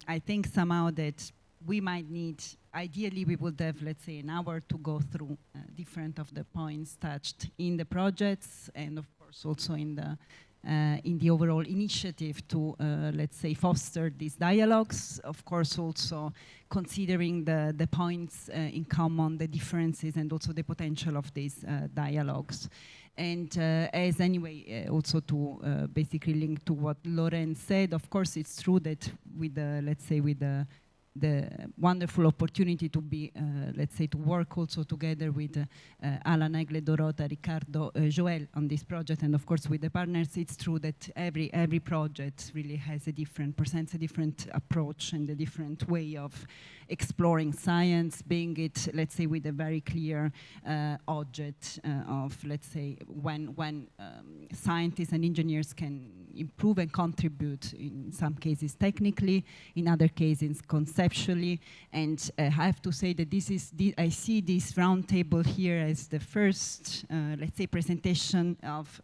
I think somehow that we might need, ideally we would have, let's say, an hour to go through different of the points touched in the projects, and of course also in the overall initiative to, let's say, foster these dialogues. Of course, also considering the points in common, the differences, and also the potential of these dialogues. And as anyway, also to basically link to what Loren said, of course, it's true that with the, let's say, with the the wonderful opportunity to be, let's say, to work also together with Alan Eglė, Dorota, Riccardo, Joel on this project, and of course with the partners. It's true that every project really has presents a different approach and a different way of exploring science, being it, let's say, with a very clear object of, let's say, when scientists and engineers can improve and contribute, in some cases technically, in other cases conceptually. And I have to say that I see this roundtable here as the first, let's say, presentation of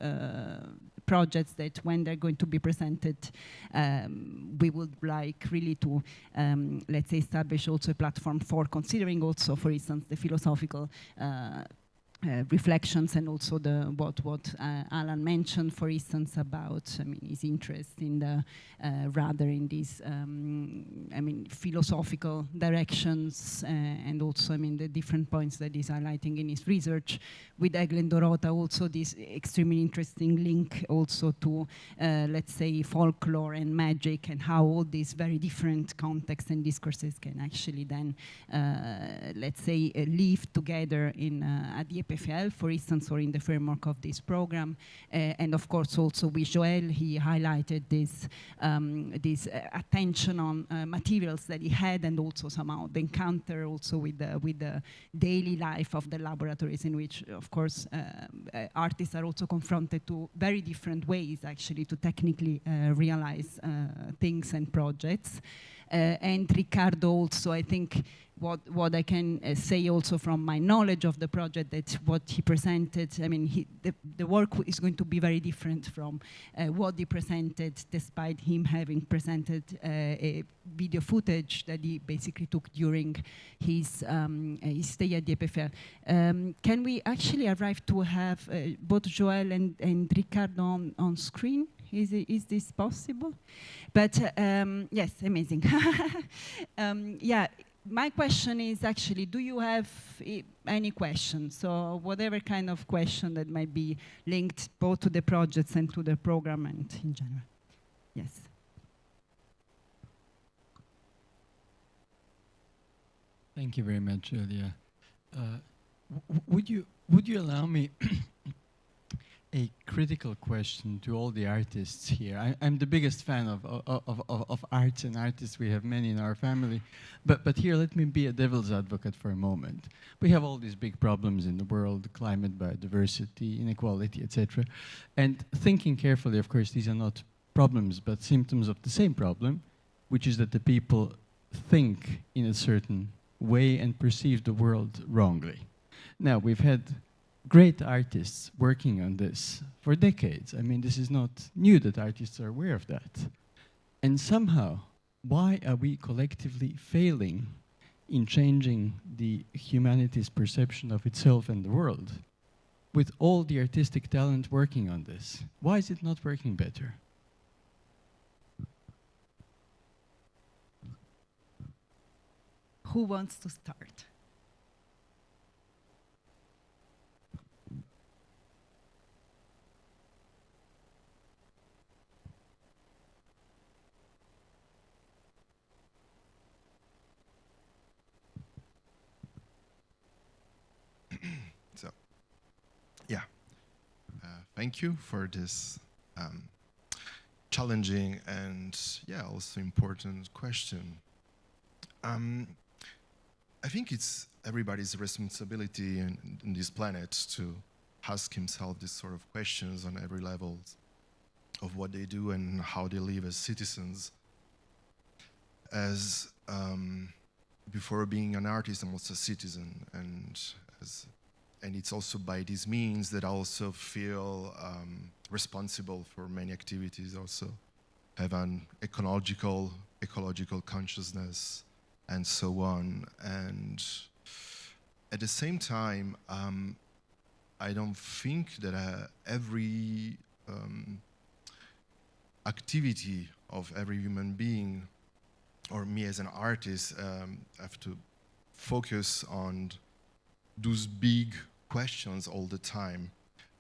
projects that when they're going to be presented, we would like really to, let's say, establish also a platform for considering also, for instance, the philosophical reflections, and also what Alan mentioned, for instance, about his interest in the rather in these philosophical directions, and also the different points that he's highlighting in his research. With Eglė and Dorota, also this extremely interesting link also to let's say folklore and magic, and how all these very different contexts and discourses can actually then let's say live together in at the Epfl, for instance, or in the framework of this program. And of course also with Joel, he highlighted this attention on materials that he had, and also somehow the encounter also with the daily life of the laboratories, in which of course artists are also confronted to very different ways actually to technically realize things and projects. And Riccardo also, I think, what I can say also from my knowledge of the project, that what he presented, the work is going to be very different from what he presented, despite him having presented a video footage that he basically took during his stay at the Epfl. Can we actually arrive to have both Joel and Riccardo on screen? Is this possible? But yes, amazing. Yeah, my question is actually, do you have any questions? So whatever kind of question that might be linked both to the projects and to the program and in general. Yes.
Thank you very much, Julia. Would you allow me a critical question to all the artists here? I'm the biggest fan of arts and artists. We have many in our family. But here, let me be a devil's advocate for a moment. We have all these big problems in the world: climate, biodiversity, inequality, etc. And thinking carefully, of course, these are not problems, but symptoms of the same problem, which is that the people think in a certain way and perceive the world wrongly. Now, we've had great artists working on this for decades. This is not new that artists are aware of that. And somehow, why are we collectively failing in changing the humanity's perception of itself and the world? With all the artistic talent working on this, why is it not working better?
Who wants to start?
So, yeah, thank you for this challenging and also important question. I think it's everybody's responsibility in this planet to ask himself these sort of questions on every level of what they do and how they live as citizens. As before being an artist, I'm also a citizen, and it's also by these means that I also feel responsible for many activities. Also have an ecological consciousness, and so on. And at the same time, I don't think that every activity of every human being, or me as an artist, have to focus on those big questions all the time.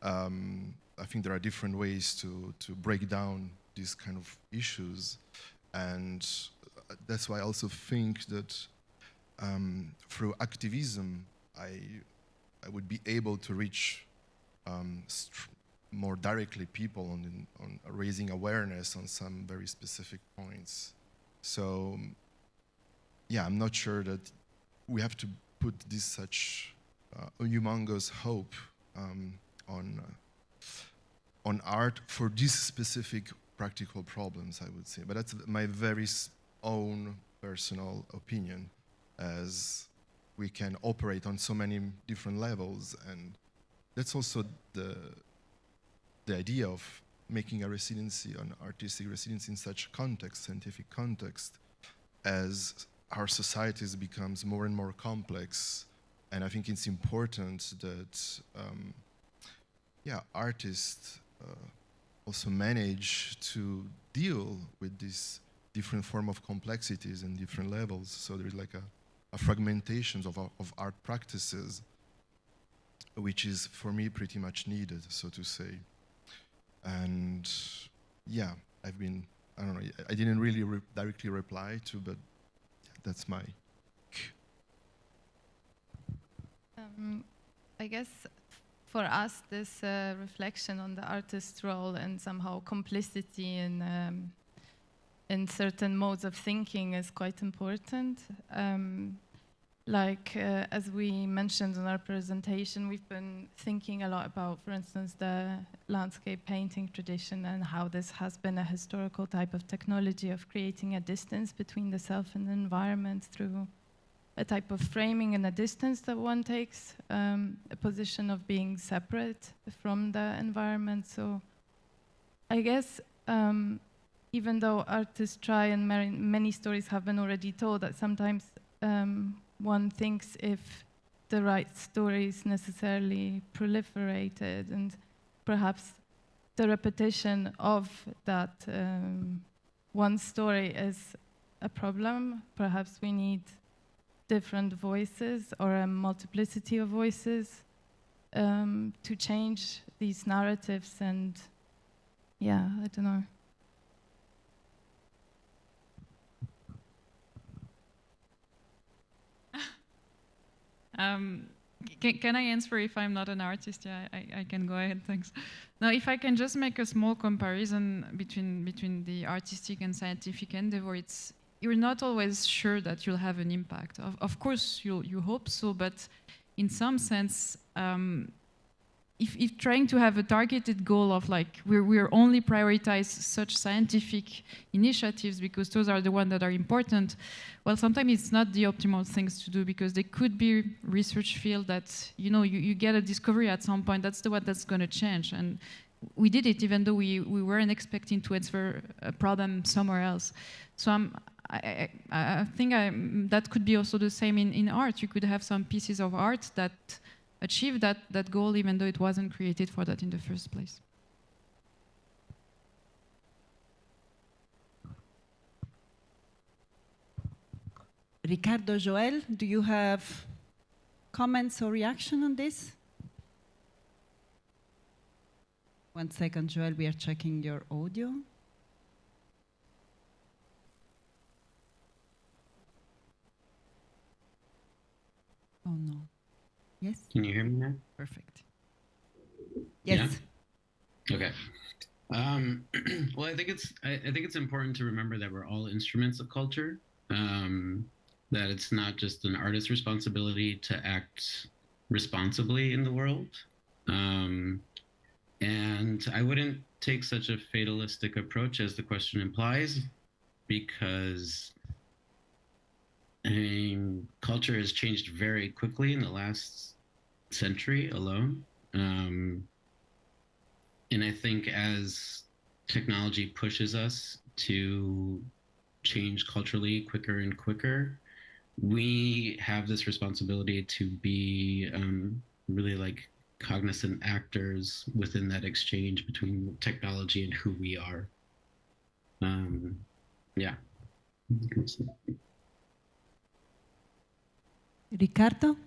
I think there are different ways to break down these kind of issues. And that's why I also think that through activism, I would be able to reach more directly people on raising awareness on some very specific points. So, yeah, I'm not sure that we have to put this such humongous hope on art for these specific practical problems, I would say. But that's my very own personal opinion, as we can operate on so many different levels, and that's also the idea of making a residency, an artistic residency in such context, scientific context, as our societies becomes more and more complex. And I think it's important that, artists also manage to deal with this different form of complexities and different levels. So there's like a fragmentation of art practices, which is, for me, pretty much needed, so to say. And yeah, I don't know, I didn't really directly reply to, but that's my...
I guess for us, this reflection on the artist's role and somehow complicity in certain modes of thinking is quite important. As we mentioned in our presentation, we've been thinking a lot about, for instance, the landscape painting tradition and how this has been a historical type of technology of creating a distance between the self and the environment through a type of framing and a distance that one takes, a position of being separate from the environment. So I guess even though artists try, and many stories have been already told, that sometimes one thinks if the right stories necessarily proliferated, and perhaps the repetition of that one story is a problem. Perhaps we need different voices or a multiplicity of voices to change these narratives. And yeah, I don't know.
Can I answer if I'm not an artist? Yeah, I can go ahead, thanks. Now, if I can just make a small comparison between the artistic and scientific endeavor, you're not always sure that you'll have an impact. Of course, you hope so, but in some sense, if trying to have a targeted goal of like, we're only prioritize such scientific initiatives because those are the ones that are important, well, sometimes it's not the optimal things to do, because there could be research field that, you get a discovery at some point, that's the one that's going to change. And we did it even though we weren't expecting to answer a problem somewhere else. So I think that could be also the same in art. You could have some pieces of art that achieve that goal even though it wasn't created for that in the first place.
Ricardo, Joel, do you have comments or reaction on this? 1 second, Joel, we are checking your audio. Oh no. Yes?
Can you hear me now?
Perfect. Yes.
Yeah? Okay. Well, I think it's important to remember that we're all instruments of culture. That it's not just an artist's responsibility to act responsibly in the world. And I wouldn't take such a fatalistic approach as the question implies, because culture has changed very quickly in the last century alone. And I think as technology pushes us to change culturally quicker and quicker, we have this responsibility to be really like cognizant actors within that exchange between technology and who we are. Yeah.
Riccardo,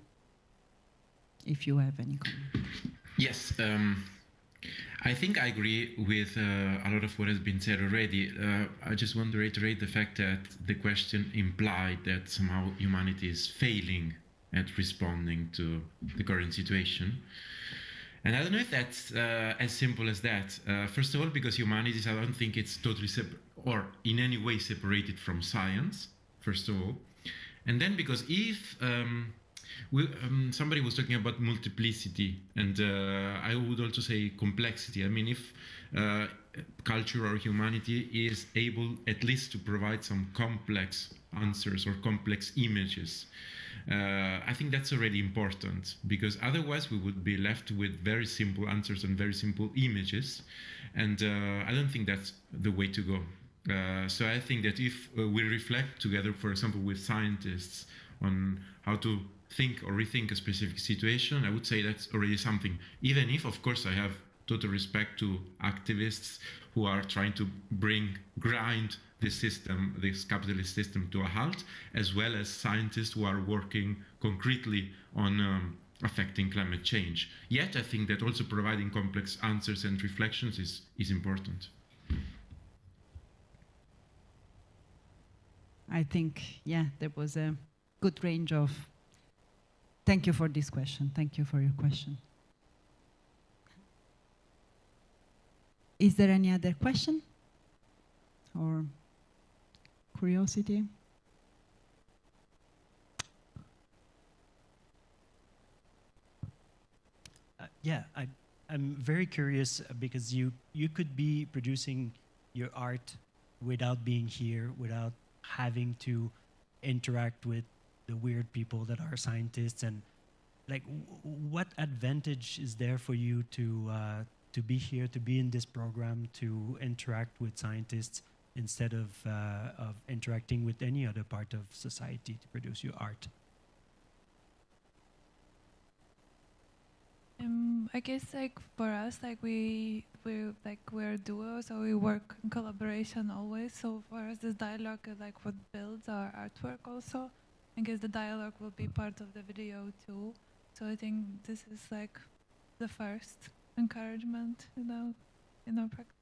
if you have any comment.
Yes, I think I agree with a lot of what has been said already. I just want to reiterate the fact that the question implied that somehow humanity is failing at responding to the current situation. And I don't know if that's as simple as that. First of all, because humanities, I don't think it's totally separate or in any way separated from science, first of all. And then because if somebody was talking about multiplicity, and I would also say complexity. I mean, if culture or humanity is able at least to provide some complex answers or complex images, I think that's already important, because otherwise we would be left with very simple answers and very simple images, and I don't think that's the way to go. So I think that if we reflect together, for example, with scientists on how to think or rethink a specific situation, I would say that's already something. Even if, of course, I have total respect to activists who are trying to grind this system, this capitalist system, to a halt, as well as scientists who are working concretely on affecting climate change. Yet, I think that also providing complex answers and reflections is important.
I think, yeah, there was a good range of. Thank you for this question. Thank you for your question. Is there any other question or curiosity?
Yeah, I'm very curious because you could be producing your art without being here, without having to interact with the weird people that are scientists, and like what advantage is there for you to be here, to be in this program, to interact with scientists instead of interacting with any other part of society to produce your art?
I guess like for us, like we're a duo, so we work in collaboration always. So for us, this dialogue is like what builds our artwork also. I guess the dialogue will be part of the video too. So I think this is like the first encouragement, you know, in our practice.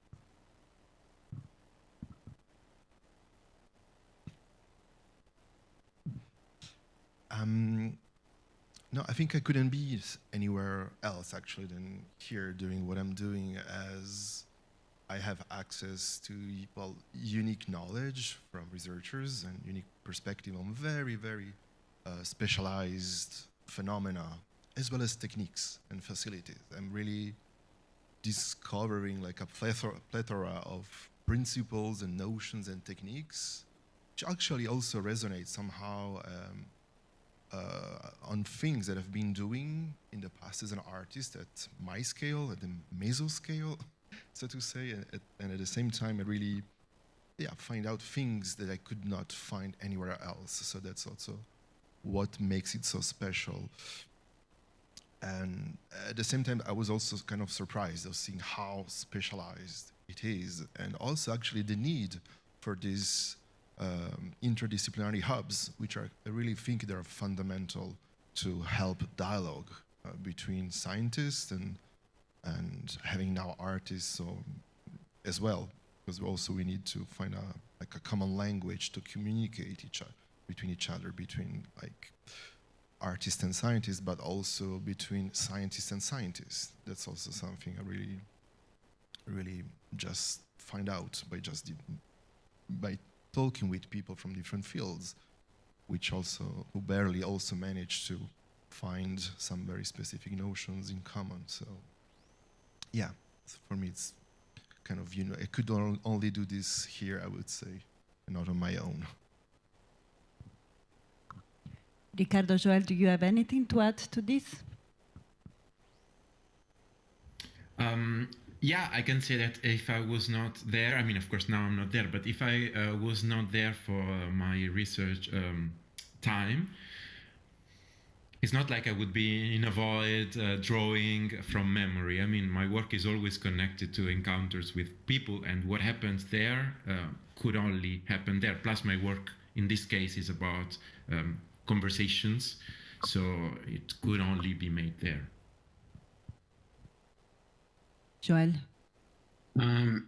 No, I think I couldn't be anywhere else actually than here doing what I'm doing, as I have access to, well, unique knowledge from researchers and unique perspective on very, very specialized phenomena, as well as techniques and facilities. I'm really discovering like a plethora of principles and notions and techniques, which actually also resonate somehow on things that I've been doing in the past as an artist at my scale, at the meso scale, so to say, and at the same time I really find out things that I could not find anywhere else. So that's also what makes it so special. And at the same time I was also kind of surprised of seeing how specialized it is, and also actually the need for these interdisciplinary hubs, which are, I really think they're fundamental to help dialogue between scientists and having now artists so as well, because also we need to find a common language to communicate between each other, between like artists and scientists, but also between scientists and scientists. That's also something I really just find out by talking with people from different fields, who barely also manage to find some very specific notions in common. So yeah, for me it's kind of, I could only do this here, I would say, and not on my own.
Ricardo, Joel, do you have anything to add to this?
Yeah, I can say that if I was not there, I mean, of course, now I'm not there, but if I was not there for my research time, it's not like I would be in a void drawing from memory. I mean, my work is always connected to encounters with people, and what happens there could only happen there. Plus, my work in this case is about conversations, so it could only be made there.
Joel?
I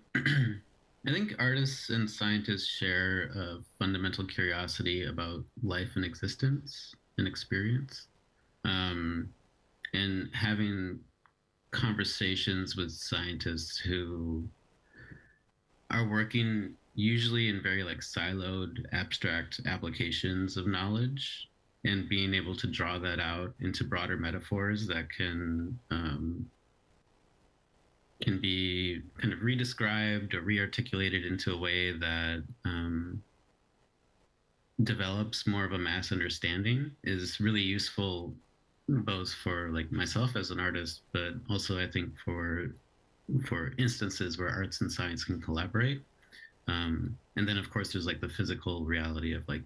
think artists and scientists share a fundamental curiosity about life and existence and experience. And having conversations with scientists who are working usually in very like siloed, abstract applications of knowledge, and being able to draw that out into broader metaphors that can be kind of redescribed or rearticulated into a way that develops more of a mass understanding is really useful, both for like myself as an artist, but also I think for instances where arts and science can collaborate. And then of course there's like the physical reality of like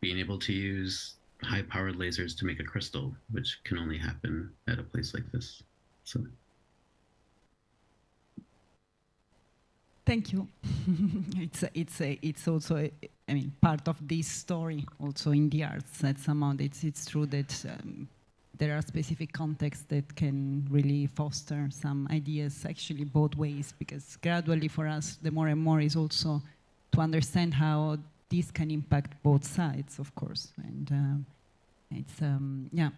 being able to use high-powered lasers to make a crystal, which can only happen at a place like this. So.
Thank you. It's also I mean part of this story also in the arts that somehow it's true that there are specific contexts that can really foster some ideas actually both ways, because gradually for us the more and more is also to understand how this can impact both sides, of course, and it's yeah.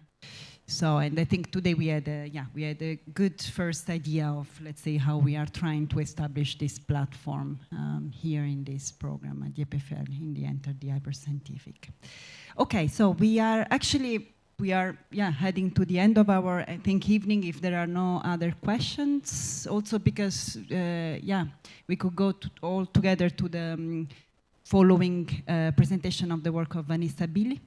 So, and I think today we had a good first idea of, let's say, how we are trying to establish this platform here in this program at the Epfl in the Enter the Hyperscientific. Okay, so we are heading to the end of our, I think, evening. If there are no other questions, also because we could go all together to the following presentation of the work of Vanessa Billy.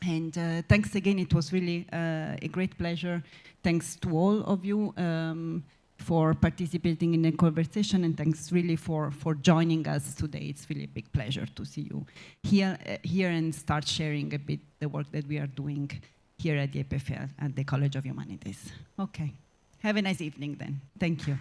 And thanks again, it was really a great pleasure. Thanks to all of you for participating in the conversation, and thanks really for joining us today. It's really a big pleasure to see you here and start sharing a bit the work that we are doing here at the Epfl at the College of Humanities. Okay, have a nice evening then. Thank you.